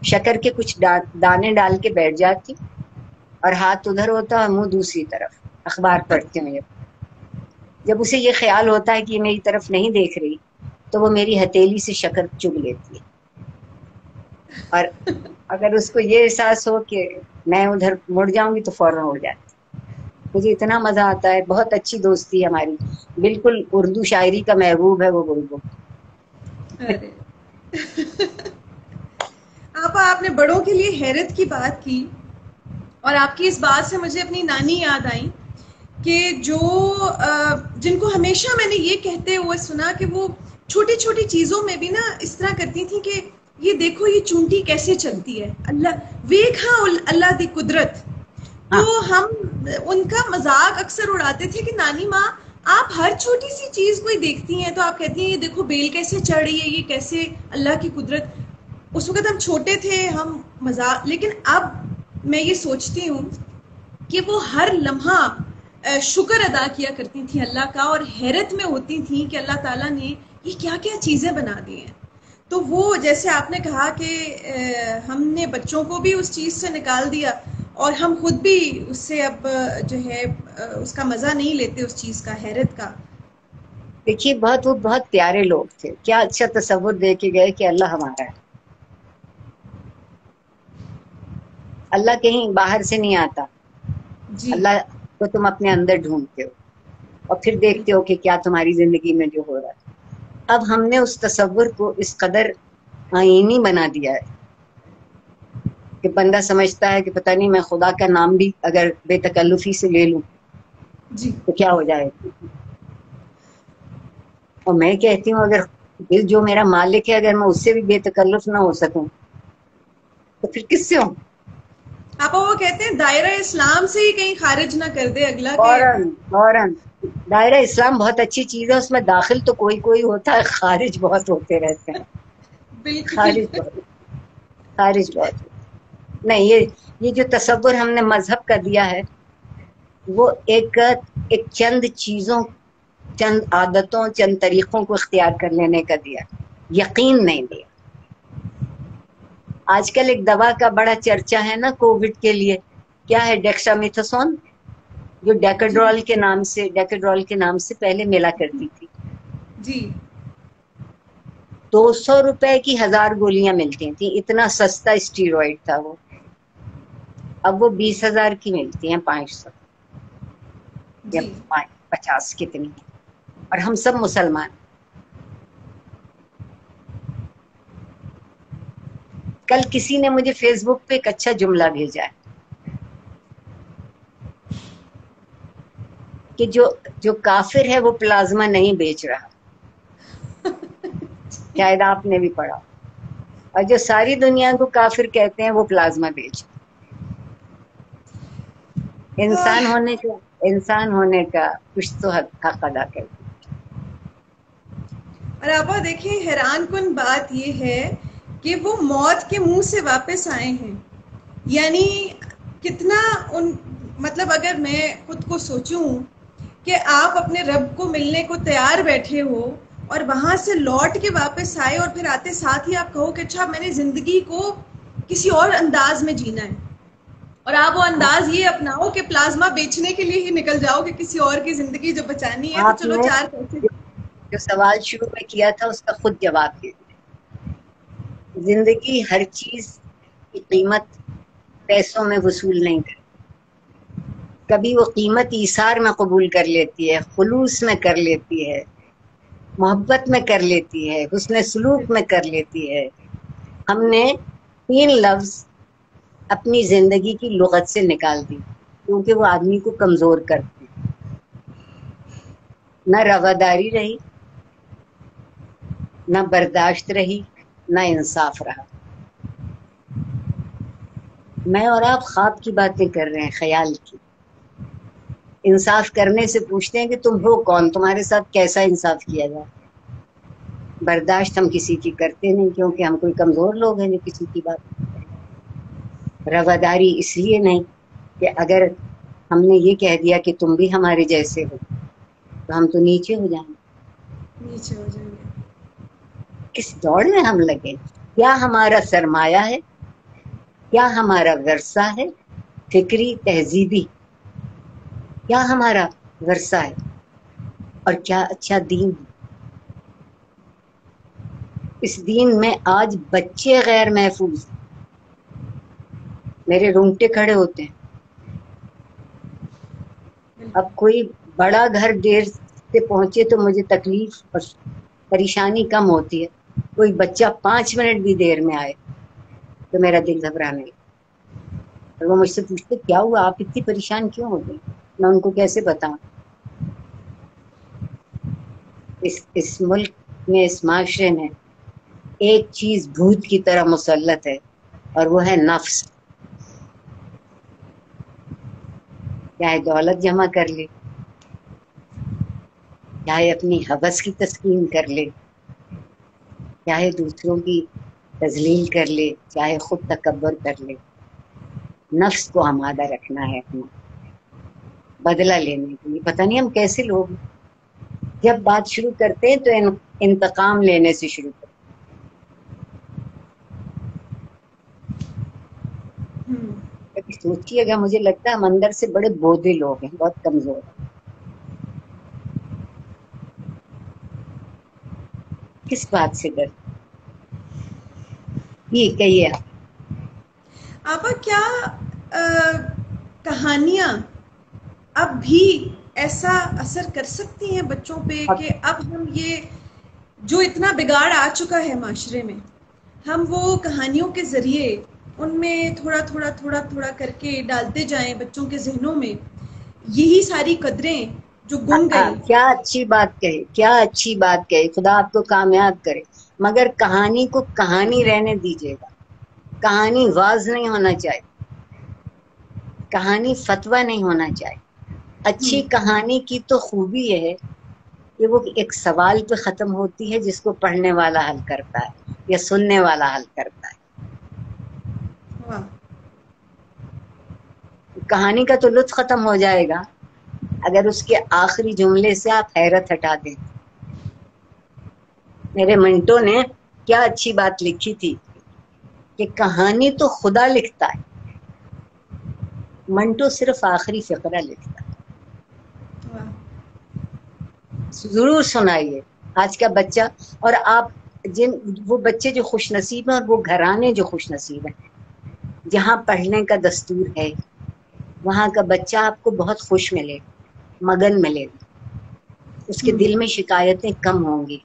شکر کے کچھ دانے ڈال کے بیٹھ جاتی, اور ہاتھ ادھر ہوتا ہے منہ دوسری طرف, اخبار پڑھتی ہوں. جب اسے یہ خیال ہوتا ہے کہ یہ میری طرف نہیں دیکھ رہی تو وہ میری ہتھیلی سے شکر چگ لیتی ہے. اور اگر اس کو یہ احساس ہو کہ میں ادھر مڑ جاؤں گی تو فوراً ہو جاتی. مجھے اتنا مزہ آتا ہے, بہت اچھی دوستی ہے ہماری, بالکل اردو شاعری کا محبوب ہے وہ بلبل. ارے آپ نے بڑوں کے لیے حیرت کی بات کی, اور آپ کی اس بات سے مجھے اپنی نانی یاد آئی کہ جو جن کو ہمیشہ میں نے یہ کہتے ہوئے سنا کہ وہ چھوٹی چھوٹی چیزوں میں بھی نا اس طرح کرتی تھیں کہ یہ دیکھو یہ چونٹی کیسے چلتی ہے, اللہ ویکھا اللہ دی قدرت. تو ہاں, ہم ان کا مذاق اکثر اڑاتے تھے کہ نانی ماں آپ ہر چھوٹی سی چیز کوئی دیکھتی ہیں تو آپ کہتی ہیں یہ دیکھو بیل کیسے چڑھ رہی ہے, یہ کیسے اللہ کی قدرت. اس وقت ہم چھوٹے تھے, ہم مذاق, لیکن اب میں یہ سوچتی ہوں کہ وہ ہر لمحہ شکر ادا کیا کرتی تھیں اللہ کا, اور حیرت میں ہوتی تھیں کہ اللہ تعالیٰ نے یہ کیا کیا چیزیں بنا دی ہیں. تو وہ جیسے آپ نے کہا کہ ہم نے بچوں کو بھی اس چیز سے نکال دیا, اور ہم خود بھی اس سے اب جو ہے اس کا مزہ نہیں لیتے اس چیز کا, حیرت کا. دیکھیے وہ بہت پیارے لوگ تھے, کیا اچھا تصور دے کے گئے کہ اللہ ہمارا ہے. اللہ کہیں باہر سے نہیں آتا, جی اللہ کو تم اپنے اندر ڈھونڈتے ہو اور پھر دیکھتے ہو کہ کیا تمہاری زندگی میں جو ہو رہا ہے. اب ہم نے اس تصور کو اس قدر آئینی بنا دیا ہے کہ بندہ سمجھتا ہے کہ پتہ نہیں میں خدا کا نام بھی اگر بے تکلفی سے لے لوں جی تو کیا ہو جائے. اور میں کہتی ہوں اگر دل جو میرا مالک ہے اگر میں اس سے بھی بے تکلف نہ ہو سکوں تو پھر کس سے ہوں. آپ وہ کہتے ہیں دائرہ اسلام سے ہی کہیں خارج نہ کر دے اگلا کہ فوراً دائرہ اسلام بہت اچھی چیز ہے, اس میں داخل تو کوئی ہوتا ہے, خارج بہت ہوتے رہتے ہیں. بالکل. خارج بہت نہیں. یہ جو تصور ہم نے مذہب کا دیا ہے وہ ایک چند چیزوں, چند عادتوں, چند طریقوں کو اختیار کر لینے کا دیا, یقین نہیں دیا. آج کل ایک دوا کا بڑا چرچا ہے نا کووڈ کے لیے, کیا ہے, ڈیکسامیتھاسون, جو جی ڈیکاڈرول کے نام سے پہلے ملا کرتی تھی. جی 200 روپے کی 1000 گولیاں ملتی تھیں, اتنا سستا اسٹیرائڈ تھا وہ. اب وہ 20,000 کی ملتی ہیں, 500 یا جی 50 کتنی, اور ہم سب مسلمان. کل کسی نے مجھے فیس بک پہ ایک اچھا جملہ بھیجا ہے کہ جو کافر ہے وہ پلازما نہیں بیچ رہا, شاید آپ نے بھی پڑھا, اور جو ساری دنیا کو کافر کہتے ہیں وہ پلازما بیچ. انسان ہونے کا کچھ تو حق ادا کر. اور آپا دیکھیں حیران کن بات یہ ہے کہ وہ موت کے منہ سے واپس آئے ہیں. یعنی کتنا مطلب اگر میں خود کو سوچوں کہ آپ اپنے رب کو ملنے کو تیار بیٹھے ہو اور وہاں سے لوٹ کے واپس آئے, اور پھر آتے ساتھ ہی آپ کہو کہ اچھا میں نے زندگی کو کسی اور انداز میں جینا ہے, اور آپ وہ انداز یہ اپناؤ کہ پلازما بیچنے کے لیے ہی نکل جاؤ کہ کسی اور کی زندگی جو بچانی ہے تو آپ چلو نے 4 پیسے. جو سوال شروع میں کیا تھا اس کا خود جواب دے دیا. زندگی ہر چیز کی قیمت پیسوں میں وصول نہیں کرتی. کبھی وہ قیمت ایثار میں قبول کر لیتی ہے, خلوص میں کر لیتی ہے, محبت میں کر لیتی ہے, حسن سلوک میں کر لیتی ہے. ہم نے 3 لفظ اپنی زندگی کی لغت سے نکال دی کیونکہ وہ آدمی کو کمزور کرتے ہیں. نہ رواداری رہی, نہ برداشت رہی, نہ انصاف رہا. میں اور آپ خواب کی باتیں کر رہے ہیں, خیال کی. انصاف کرنے سے پوچھتے ہیں کہ تم ہو کون, تمہارے ساتھ کیسا انصاف کیا جائے. برداشت ہم کسی کی کرتے نہیں کیونکہ ہم کوئی کمزور لوگ ہیں جو کسی کی بات. رواداری اس لیے نہیں کہ اگر ہم نے یہ کہہ دیا کہ تم بھی ہمارے جیسے ہو تو ہم تو نیچے ہو جائیں گے. نیچے ہو جائیں گے. کس دوڑ میں ہم لگے؟ کیا ہمارا سرمایہ ہے؟ کیا ہمارا ورثہ ہے فکری تہذیبی؟ کیا ہمارا ورثہ ہے؟ اور کیا اچھا دین ہے. اس دین میں آج بچے غیر محفوظ ہیں. میرے رونگٹے کھڑے ہوتے ہیں. اب کوئی بڑا گھر دیر سے پہنچے تو مجھے تکلیف اور پریشانی کم ہوتی ہے. کوئی بچہ 5 منٹ بھی دیر میں آئے تو میرا دل گھبرانے لگا. اور وہ مجھ سے پوچھتے کیا ہوا، آپ اتنی پریشان کیوں ہو گئی؟ میں ان کو کیسے بتاؤں. اس ملک میں، اس معاشرے میں ایک چیز بھوت کی طرح مسلط ہے اور وہ ہے نفس. چاہے دولت جمع کر لے، چاہے اپنی حوث کی تسکین کر لے، چاہے دوسروں کی تذلیل کر لے، چاہے خود تکبر کر لے، نفس کو آمادہ رکھنا ہے اپنا بدلہ لینے کے لیے. پتہ نہیں ہم کیسے لوگ ہیں. جب بات شروع کرتے ہیں تو انتقام لینے سے شروع کرتے ہوں. ہیں. کبھی سوچیے گا، مجھے لگتا ہے ہم اندر سے بڑے بودے لوگ ہیں، بہت کمزور ہیں. کس بات سے ڈر؟ یہ کہیے آپ. آپا کیا کہانیاں اب بھی ایسا اثر کر سکتی ہیں بچوں پہ کہ اب ہم یہ جو اتنا بگاڑ آ چکا ہے معاشرے میں، ہم وہ کہانیوں کے ذریعے ان میں تھوڑا تھوڑا تھوڑا تھوڑا کر کے ڈالتے جائیں بچوں کے ذہنوں میں یہی ساری قدریں جو گم گئی. کیا اچھی بات کہے، کیا اچھی بات کہے. خدا آپ کو کامیاب کرے. مگر کہانی کو کہانی رہنے دیجیے گا. کہانی واز نہیں ہونا چاہیے. کہانی فتویٰ نہیں ہونا چاہیے. اچھی کہانی کی تو خوبی یہ ہے کہ وہ ایک سوال پہ ختم ہوتی ہے جس کو پڑھنے والا حل کرتا ہے یا سننے والا حل کرتا ہے. واہ. کہانی کا تو لطف ختم ہو جائے گا اگر اس کے آخری جملے سے آپ حیرت ہٹا دیں. میرے منٹو نے کیا اچھی بات لکھی تھی کہ کہانی تو خدا لکھتا ہے، منٹو صرف آخری فقرہ لکھتا ہے. واہ. ضرور سنائیے آج کا بچہ. اور آپ وہ بچے جو خوش نصیب ہیں اور وہ گھرانے جو خوش نصیب ہیں جہاں پڑھنے کا دستور ہے، وہاں کا بچہ آپ کو بہت خوش ملے، مگن ملے گا. اس کے دل میں شکایتیں کم ہوں گی.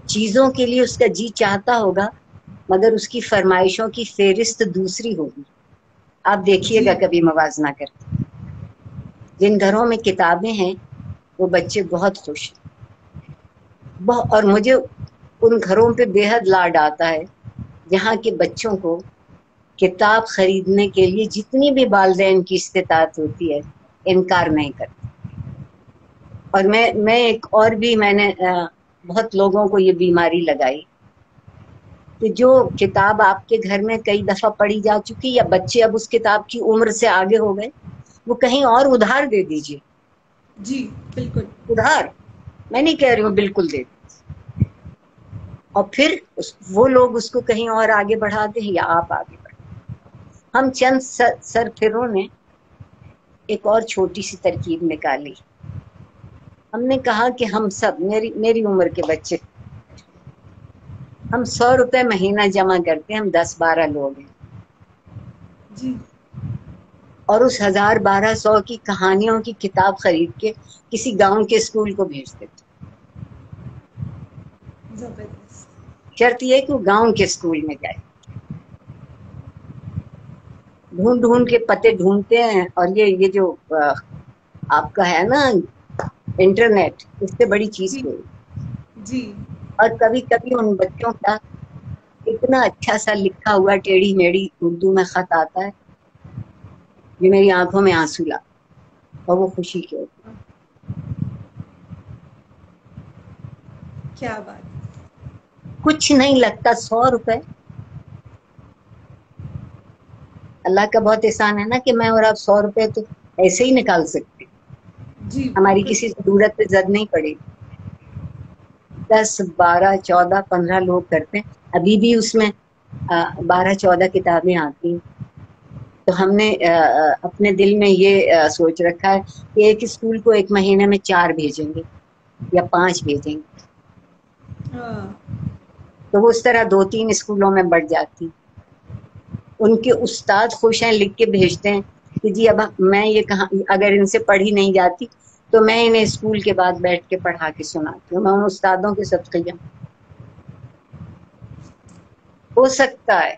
چیزوں کے لیے اس کا جی چاہتا ہوگا مگر اس کی فرمائشوں کی فہرست دوسری ہوگی. آپ دیکھیے جی. گا کبھی موازنہ کرتے. جن گھروں میں کتابیں ہیں وہ بچے بہت خوش ہیں. اور مجھے ان گھروں پہ بے حد لاڈ آتا ہے جہاں کے بچوں کو کتاب خریدنے کے لیے جتنی بھی والدین کی استطاعت ہوتی ہے انکار نہیں کرتے. اور میں ایک اور بھی میں نے بہت لوگوں کو یہ بیماری لگائی کہ جو کتاب آپ کے گھر میں کئی دفعہ پڑھی جا چکی یا بچے اب اس کتاب کی عمر سے آگے ہو گئے، وہ کہیں اور ادھار دے دیجیے. جی بالکل. ادھار میں نہیں کہہ رہی ہوں بالکل دے دیجیے. اور پھر وہ لوگ اس کو کہیں اور آگے بڑھاتے ہیں یا آپ آگے بڑھاتے. ہم چند سرفروں نے ایک اور چھوٹی سی ترکیب نکالی. ہم نے کہا کہ ہم سب میری عمر کے بچے ہم 100 روپے مہینہ جمع کرتے ہیں. ہم 10-12 لوگ ہیں جی. اور اس 1000-1200 کی کہانیوں کی کتاب خرید کے کسی گاؤں کے اسکول کو بھیج دیتے. زبردست. شرط یہ کہ وہ گاؤں کے اسکول میں جائے. ڈھونڈ ڈھونڈ کے پتے ڈھونڈتے ہیں. اور یہ جو آپ کا ہے نا انٹرنیٹ، اس سے بڑی چیز جی. کوئی. جی. اور کبھی کبھی ان بچوں کا اتنا اچھا سا لکھا ہوا ٹیڑھی میڑھی اردو میں خط آتا ہے جو میری آنکھوں میں آنسو لا. اور وہ خوشی کی ہوتی. کیا بات. کچھ نہیں لگتا. 100 روپے اللہ کا بہت احسان ہے نا کہ میں اور آپ 100 روپے تو ایسے ہی نکال سکتے، جی ہماری کسی ضرورت پہ زد نہیں پڑی. 10 12 14 15 لوگ کرتے ہیں. ابھی بھی اس میں 12 14 کتابیں آتی ہیں. تو ہم نے اپنے دل میں یہ سوچ رکھا ہے کہ ایک اسکول کو ایک مہینے میں 4 بھیجیں گے یا 5 بھیجیں گے، تو وہ اس طرح 2-3 اسکولوں میں بڑھ جاتی. ان کے استاد خوش ہیں، لکھ کے بھیجتے ہیں کہ جی اب میں یہ کہاں، اگر ان سے پڑھی نہیں جاتی تو میں انہیں اسکول کے بعد بیٹھ کے پڑھا کے سناتی ہوں. میں ان استادوں کے صدقے ہو سکتا ہے،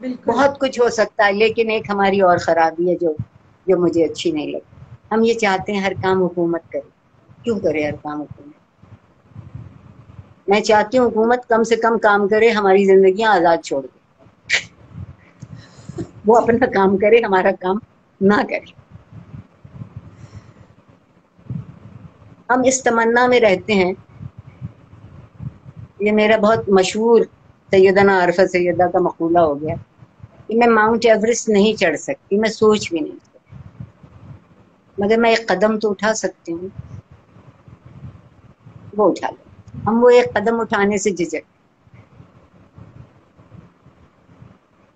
بالکل. بہت کچھ ہو سکتا ہے، لیکن ایک ہماری اور خرابی ہے جو مجھے اچھی نہیں لگتی. ہم یہ چاہتے ہیں ہر کام حکومت کرے. کیوں کرے ہر کام حکومت؟ میں چاہتی ہوں حکومت کم سے کم کام کرے، ہماری زندگیاں آزاد چھوڑ دے. وہ اپنا کام کرے، ہمارا کام نہ کرے. ہم اس تمنا میں رہتے ہیں. یہ میرا بہت مشہور سیدنا عارفہ سیدہ کا مقولہ ہو گیا کہ میں ماؤنٹ ایوریسٹ نہیں چڑھ سکتی، میں سوچ بھی نہیں سکتی، مگر میں ایک قدم تو اٹھا سکتی ہوں. وہ اٹھا لیں. ہم وہ ایک قدم اٹھانے سے جھجک.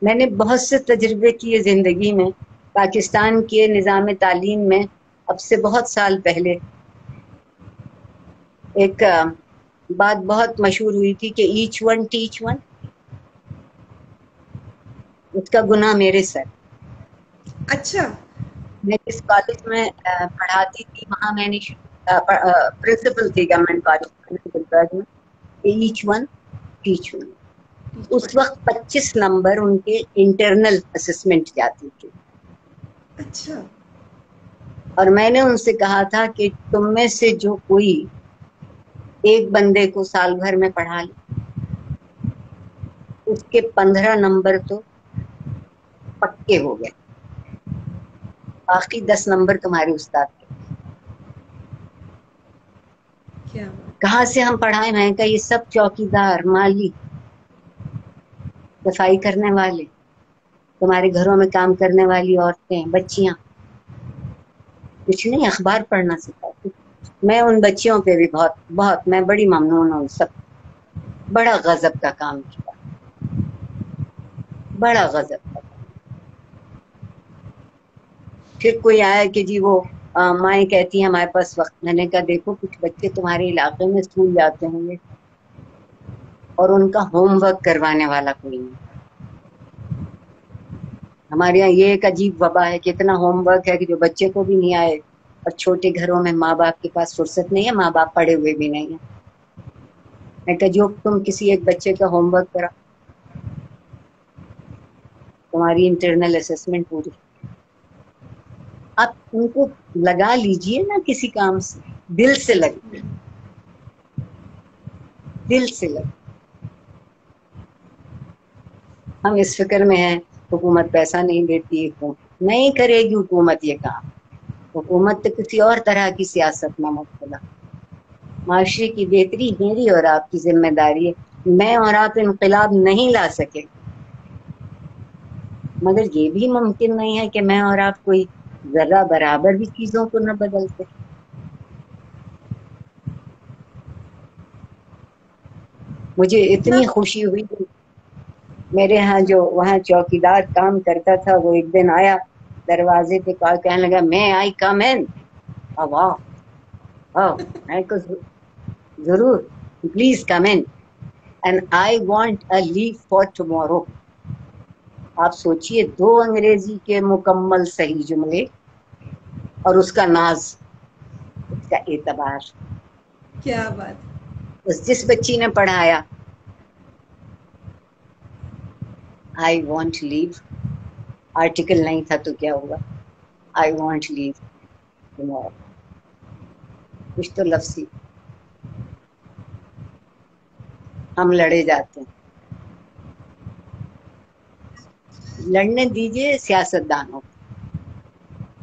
میں نے بہت سے تجربے کیے زندگی میں. پاکستان کے نظام تعلیم میں اب سے بہت سال پہلے ایک بات بہت مشہور ہوئی تھی کہ ایچ ون ٹیچ ون. اس کا گناہ میرے سر. اچھا. میں جس کالج میں پڑھاتی تھی وہاں میں نے پرنسپل تھی گورنمنٹ کالج میں، ایچ ون ٹیچ ون. اس وقت 25 نمبر ان کے انٹرنل اسسمنٹ جاتی تھی. اچھا. اور میں نے ان سے کہا تھا کہ تم میں سے جو کوئی ایک بندے کو سال بھر میں پڑھا لے، اس کے 15 نمبر تو پکے ہو گئے، باقی 10 نمبر تمہارے استاد کے. کہاں سے ہم پڑھائیں؟ میں کہا یہ سب چوکیدار، مالی، صفائی کرنے والے، تمہارے گھروں میں کام کرنے والی عورتیں، بچیاں، کچھ نہیں، اخبار پڑھنا سکھاتی. میں ان بچیوں پہ بھی بہت میں بڑی ممنون ہوں. سب بڑا غضب کا کام کیا، بڑا غضب کا کام. پھر کوئی آیا کہ جی وہ مائیں کہتی ہیں ہمارے پاس وقت. میں نے کہا دیکھو کچھ بچے تمہارے علاقے میں اسکول جاتے ہوں گے اور ان کا ہوم ورک کروانے والا کوئی نہیں. ہمارے یہاں یہ ایک عجیب وبا ہے کہ اتنا ہوم ورک ہے کہ جو بچے کو بھی نہیں آئے، اور چھوٹے گھروں میں ماں باپ کے پاس فرصت نہیں ہے، ماں باپ پڑھے ہوئے بھی نہیں ہیں. میں کہا جو تم کسی ایک بچے کا ہوم ورک کرا، تمہاری انٹرنل اسسمنٹ پوری. آپ ان کو لگا لیجئے نا کسی کام سے، دل سے لگے، دل سے لگے. ہم اس فکر میں ہیں حکومت پیسہ نہیں دیتی، نہیں کرے گی حکومت یہ کام. حکومت تو کسی اور طرح کی سیاست میں مبتلا. معاشرے کی بہتری میری اور آپ کی ذمہ داری ہے. میں اور آپ انقلاب نہیں لا سکے، مگر یہ بھی ممکن نہیں ہے کہ میں اور آپ کوئی ذرہ برابر بھی چیزوں کو نہ بدلتے. مجھے اتنی خوشی ہوئی. میرے ہاں جو وہاں چوکیدار کام کرتا تھا وہ ایک دن آیا دروازے پہ، کال کہنے لگا میں آئی کم ان. میں کو ضرور، please come in and I want a leave for tomorrow. آپ سوچئے 2 انگریزی کے مکمل صحیح جملے اور اس کا ناز، اس کا اعتبار. کیا بات. جس بچی نے پڑھایا آئی وانٹ لیو، آرٹیکل نہیں تھا تو کیا ہوا، آئی وانٹ لیو ٹمورو. کچھ تو لفظی. ہم لڑے جاتے ہیں. لڑنے دیجئے سیاست دانوں کو،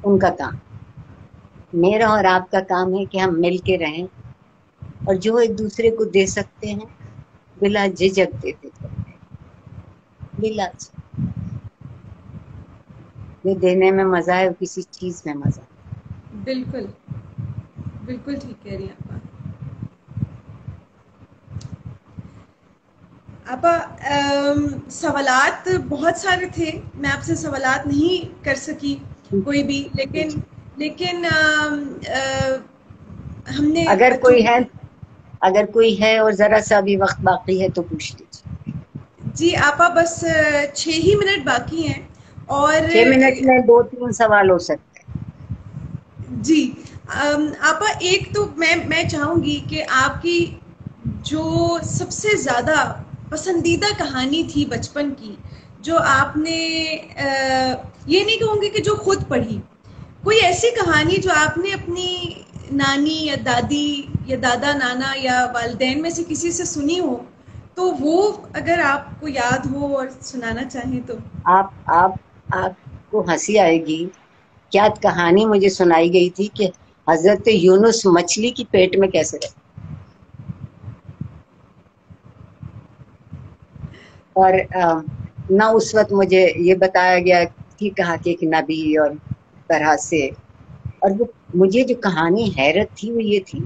ان کا کام. میرا اور آپ کا کام ہے کہ ہم مل کے رہیں اور جو ایک دوسرے کو دے سکتے ہیں بلا جھجک دیتے تھے، بلا جھجک. جو دینے میں مزہ ہے وہ کسی چیز میں مزہ ہے. بالکل بالکل ٹھیک کہہ رہی ہیں آپا. سوالات بہت سارے تھے، میں آپ سے سوالات نہیں کر سکی کوئی بھی، لیکن ہم نے اگر بچوں کی اگر کوئی ہے اور ذرا سا بھی وقت باقی ہے تو پوچھ لیجیے. جی آپا بس 6 ہی منٹ باقی ہیں اور 6 منٹ میں 2-3 سوال ہو سکتے ہیں. جی آپا ایک تو میں چاہوں گی کہ آپ کی جو سب سے زیادہ پسندیدہ کہانی تھی بچپن کی، جو آپ نے یہ نہیں کہوں گی کہ جو خود پڑھی، کوئی ایسی کہانی جو آپ نے اپنی نانی یا دادی یا دادا نانا یا والدین میں سے کسی سے سنی ہو، تو وہ اگر آپ کو یاد ہو اور سنانا چاہیں تو. آپ کو ہنسی آئے گی. کیا کہانی مجھے سنائی گئی تھی کہ حضرت یونس مچھلی کی پیٹ میں کیسے رہے، اور نہ اس وقت مجھے یہ بتایا گیا کہ کہا کہ ایک نبی اور طرح سے. اور وہ مجھے جو کہانی حیرت تھی وہ یہ تھی،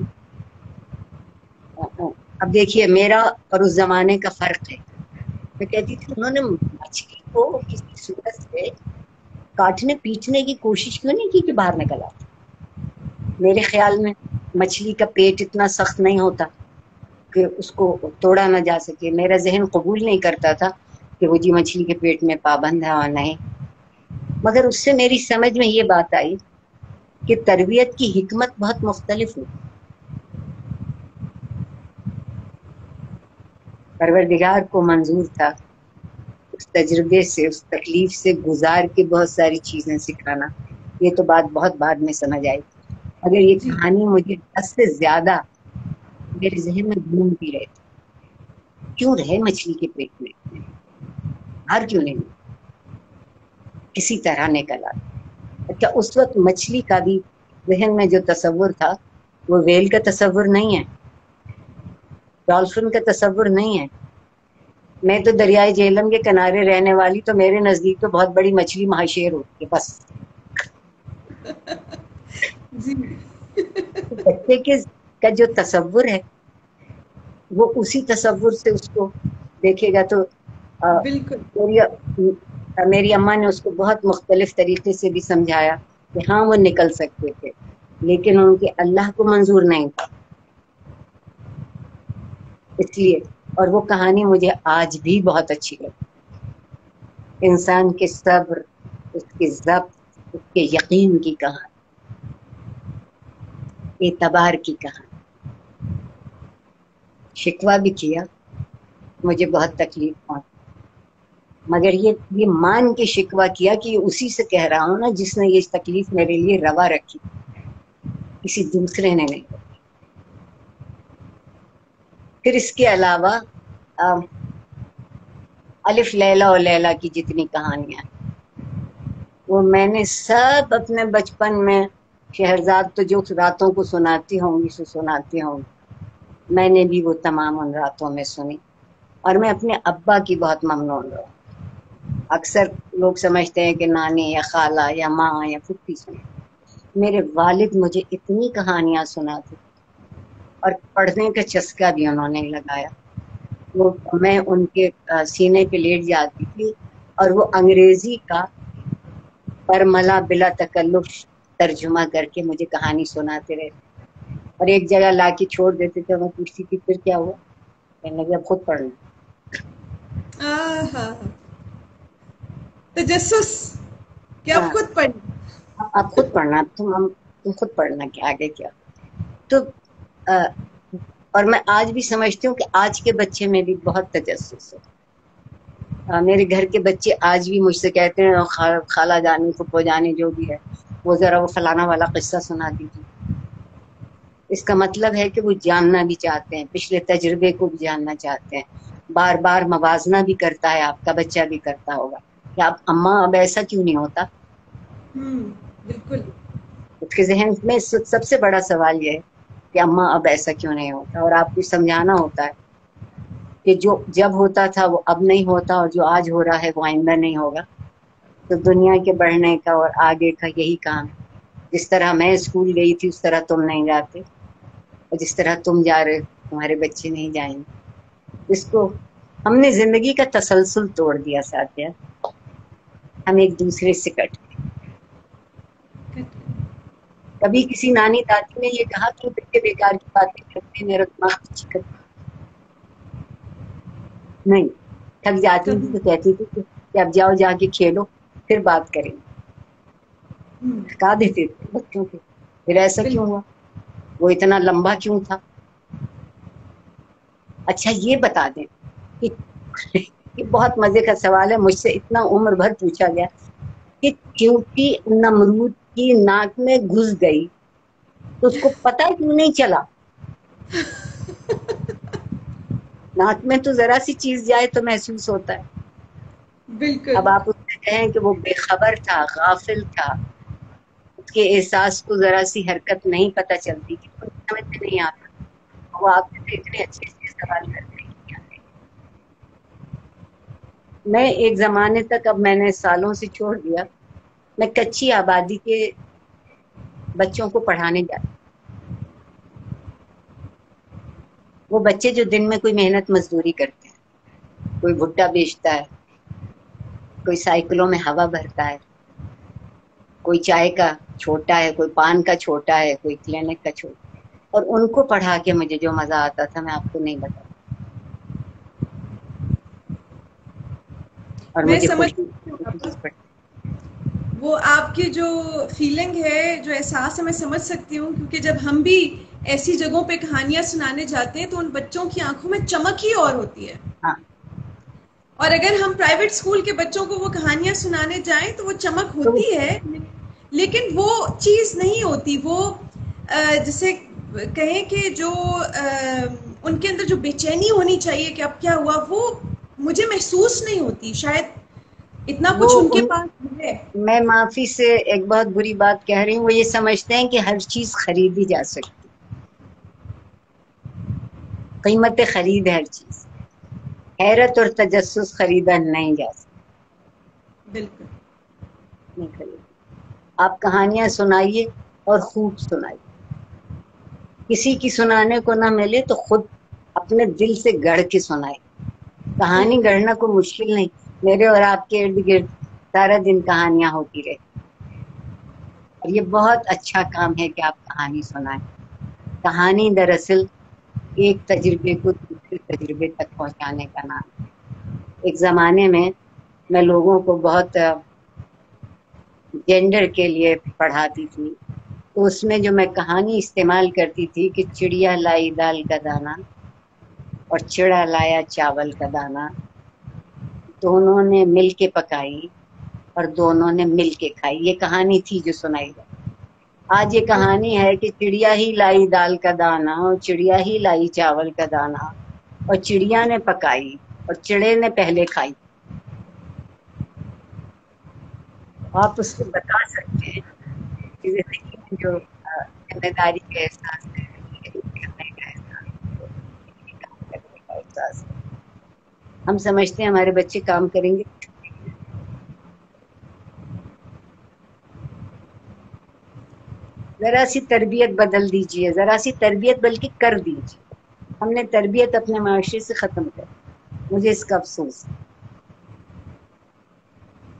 اب دیکھیے میرا اور اس زمانے کا فرق ہے. میں کہتی تھی انہوں نے مچھلی کو کسی صورت سے کاٹنے پیٹنے کی کوشش کیوں نہیں کی کہ باہر نکل آتا. میرے خیال میں مچھلی کا پیٹ اتنا سخت نہیں ہوتا کہ اس کو توڑا نہ جا سکے. میرا ذہن قبول نہیں کرتا تھا کہ وہ جی مچھلی کے پیٹ میں پابند ہے اور نہیں. مگر اس سے میری سمجھ میں یہ بات آئی کہ تربیت کی حکمت بہت مختلف ہوتی. پروردگار کو منظور تھا اس تجربے سے، اس تکلیف سے گزار کے بہت ساری چیزیں سکھانا. یہ تو بات بہت بعد میں سمجھ آئی. اگر یہ جی کہانی مجھے 10 سے زیادہ میرے ذہن میں گھومتی رہتی، کیوں رہے مچھلی کے پیٹ میں، باہر کیوں نہیں، کسی طرح نکل آتا. اچھا اس وقت مچھلی کا بھی ذہن میں جو تصور تھا وہ ویل کا تصور نہیں ہے، ڈالفن کا تصور نہیں ہے. میں تو دریائے جہلم کے کنارے رہنے والی، تو میرے نزدیک تو بہت بڑی مچھلی مہاشیر ہوتی ہے بس. جی بچے کا جو تصور ہے وہ اسی تصور سے اس کو دیکھے گا. تو بالکل میری اماں نے اس کو بہت مختلف طریقے سے بھی سمجھایا کہ ہاں وہ نکل سکتے تھے، لیکن ان کے اللہ کو منظور نہیں تھا. اس لیے اور وہ کہانی مجھے آج بھی بہت اچھی لگتی. انسان کے صبر، اس کے ضبط، اس کے یقین کی کہانی، اعتبار کی کہانی. شکوہ بھی کیا، مجھے بہت تکلیف پہنچی، مگر یہ مان کے شکوہ کیا کہ یہ اسی سے کہہ رہا ہوں نا جس نے یہ تکلیف میرے لیے روا رکھی، کسی دوسرے نے نہیں. پھر اس کے علاوہ الف لیلا اور لیلا کی جتنی کہانیاں وہ میں نے سب اپنے بچپن میں، شہرزاد تو جو راتوں کو سناتی ہوں گی سو سناتی ہوں گی، میں نے بھی وہ تمام ان راتوں میں سنی. اور میں اپنے ابا کی بہت ممنون رہوں. اکثر لوگ سمجھتے ہیں کہ نانی یا خالہ یا ماں یا پھپھی سنی، میرے والد مجھے اتنی کہانیاں سناتے اور پڑھنے کا چسکا بھی انہوں نے لگایا. وہ میں ان کے سینے پہ لیٹ جاتی تھی اور وہ انگریزی کا برملا بلا تکلف ترجمہ کر کے مجھے کہانی سناتے رہتے، اور ایک جگہ لا کے چھوڑ دیتے تھے. میں پوچھتی تھی پھر کیا ہوا، کہنے لگے اب خود پڑھنا. ہاں تجسس کہ اب ہاں خود پڑھ. آپ خود پڑھنا، تم خود پڑھنا کہ آگے کیا. تو اور میں آج بھی سمجھتی ہوں کہ آج کے بچے میں بھی بہت تجسس ہے. میرے گھر کے بچے آج بھی مجھ سے کہتے ہیں خالہ جانی پھپھو جانی جو بھی ہے وہ ذرا وہ فلانا والا قصہ سنا دیجیے. اس کا مطلب ہے کہ وہ جاننا بھی چاہتے ہیں، پچھلے تجربے کو بھی جاننا چاہتے ہیں. بار بار موازنہ بھی کرتا ہے، آپ کا بچہ بھی کرتا ہوگا کہ آپ اماں اب ایسا کیوں نہیں ہوتا. بالکل اس کے ذہن میں سب سے بڑا سوال یہ ہے کہ اماں اب ایسا کیوں نہیں ہوتا. اور آپ کو سمجھانا ہوتا ہے کہ جو جب ہوتا تھا وہ اب نہیں ہوتا، اور جو آج ہو رہا ہے وہ آئندہ نہیں ہوگا. تو دنیا کے بڑھنے کا اور آگے کا یہی کام ہے. جس طرح میں اسکول گئی تھی اس طرح تم نہیں جاتے، اور جس طرح تم جا رہے تمہارے بچے نہیں جائیں گے. اس کو ہم نے زندگی کا تسلسل توڑ دیا ساتھیہ. ہم ایک دوسرے سے کٹ گئے. کبھی کسی نانی دادی نے یہ کہا کہ بچے بیکار کی باتیں کرتے ہیں، میرا دماغ چکر نہیں. تھک جاتی تھی تو کہتی تھی کہ اب جاؤ جا کے کھیلو، پھر بات کریں گے. تھکا دیتے تھے بچوں کے. پھر ایسا کیوں ہوا؟ وہ اتنا لمبا کیوں تھا؟ اچھا یہ بتا دیں کہ یہ بہت مزے کا سوال ہے، مجھ سے اتنا عمر بھر پوچھا گیا کہ چیونٹی نمرود کی ناک میں گھس گئی تو اس کو پتہ کیوں نہیں چلا؟ ناک میں تو ذرا سی چیز جائے تو محسوس ہوتا ہے. بالکل. اب آپ اس سے کہیں کہ وہ بے خبر تھا، غافل تھا، اس کے احساس کو ذرا سی حرکت نہیں پتہ چلتی کہ سمجھ میں نہیں آتا. وہ آپ سے اتنے اچھے سے سوال کرتے ہیں. میں ایک زمانے تک، اب میں نے سالوں سے چھوڑ دیا، میں کچی آبادی کے بچوں کو پڑھانے جاتی. وہ بچے جو دن میں کوئی محنت مزدوری کرتے ہیں، کوئی بھٹا بیچتا ہے، کوئی سائیکلوں میں ہوا بھرتا ہے، کوئی چائے کا چھوٹا ہے، کوئی پان کا چھوٹا ہے، کوئی کلینک کا چھوٹا ہے. اور ان کو پڑھا کے مجھے جو مزہ آتا تھا میں آپ کو نہیں بتا. اور میں مجھے سمجھ خوشی وہ آپ کی جو فیلنگ ہے، جو احساس ہے، میں سمجھ سکتی ہوں. کیونکہ جب ہم بھی ایسی جگہوں پہ کہانیاں سنانے جاتے ہیں تو ان بچوں کی آنکھوں میں چمک ہی اور ہوتی ہے. ہاں. اور اگر ہم پرائیویٹ اسکول کے بچوں کو وہ کہانیاں سنانے جائیں تو وہ چمک تو ہوتی ہے، لیکن وہ چیز نہیں ہوتی. وہ جسے کہیں کہ جو ان کے اندر جو بے چینی ہونی چاہیے کہ اب کیا ہوا، وہ مجھے محسوس نہیں ہوتی. شاید اتنا وہ کچھ ان کے پاس ہے. میں معافی سے ایک بہت بری بات کہہ رہی ہوں، وہ یہ سمجھتے ہیں کہ ہر چیز خریدی جا سکتی، قیمت خرید ہر چیز. حیرت اور تجسس خریدا نہیں جا سکتا. بالکل نہیں خرید. آپ کہانیاں سنائیے اور خوب سنائیے. کسی کی سنانے کو نہ ملے تو خود اپنے دل سے گڑھ کے سنائے. کہانی بالکل گڑھنا کوئی مشکل نہیں. میرے اور آپ کے ارد گرد سارا دن کہانیاں ہوتی رہتی. اور یہ بہت اچھا کام ہے کہ آپ کہانی سنائیں. کہانی دراصل ایک تجربے کو دوسرے تجربے تک پہنچانے کا نام ہے. ایک زمانے میں لوگوں کو بہت جینڈر کے لیے پڑھاتی تھی، تو اس میں جو میں کہانی استعمال کرتی تھی کہ چڑیا لائی دال کا دانا اور چڑا لایا چاول کا دانا، دونوں نے مل کے پکائی اور دونوں نے مل کے کھائی. یہ کہانی تھی جو سنائی جاتی. آج یہ کہانی ہے کہ چڑیا ہی لائی دال کا دانا اور چڑیا ہی لائی چاول کا دانا اور چڑیا نے پکائی اور چڑے نے پہلے کھائی. آپ اس کو بتا سکتے ہیں کہ زندگی میں جو ذمہ داری کا احساس ہے، کرنے کا احساس ہے. ہم سمجھتے ہیں ہمارے بچے کام کریں گے. ذرا سی تربیت بدل دیجئے، ذرا سی تربیت بلکہ کر دیجئے. ہم نے تربیت اپنے معاشرے سے ختم کر. مجھے اس کا افسوس ہے.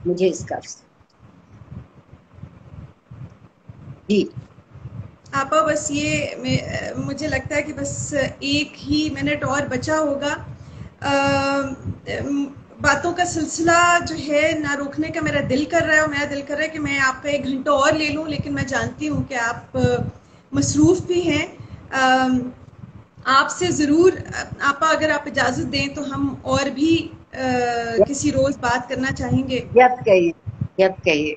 مجھے اس کا افسوس. جی آپا بس یہ مجھے لگتا ہے کہ بس ایک ہی منٹ اور بچا ہوگا. باتوں کا سلسلہ جو ہے نہ روکنے کا میرا دل کر رہا ہے، اور میرا دل کر رہا ہے کہ میں آپ کا 1 گھنٹہ اور لے لوں، لیکن میں جانتی ہوں کہ آپ مصروف بھی ہیں. آپ سے ضرور آپا اگر آپ اجازت دیں تو ہم اور بھی کسی روز بات کرنا چاہیں گے. جب کہیے، جب کہیے،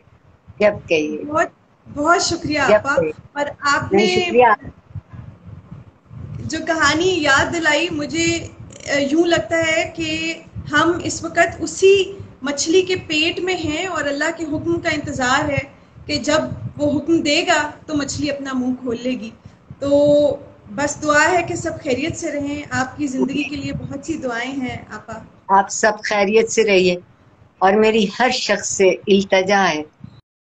جب کہیے، بہت بہت شکریہ جب آپا. کہیے. اور آپ نہیں نے شکریہ. جو کہانی یاد دلائی، مجھے یوں لگتا ہے کہ ہم اس وقت اسی مچھلی کے پیٹ میں ہیں اور اللہ کے حکم کا انتظار ہے کہ جب وہ حکم دے گا تو مچھلی اپنا منہ کھول لے گی. تو بس دعا ہے کہ سب خیریت سے رہیں. آپ کی زندگی کے لیے بہت سی دعائیں ہیں آپا. آپ سب خیریت سے رہیے. اور میری ہر شخص سے التجا ہے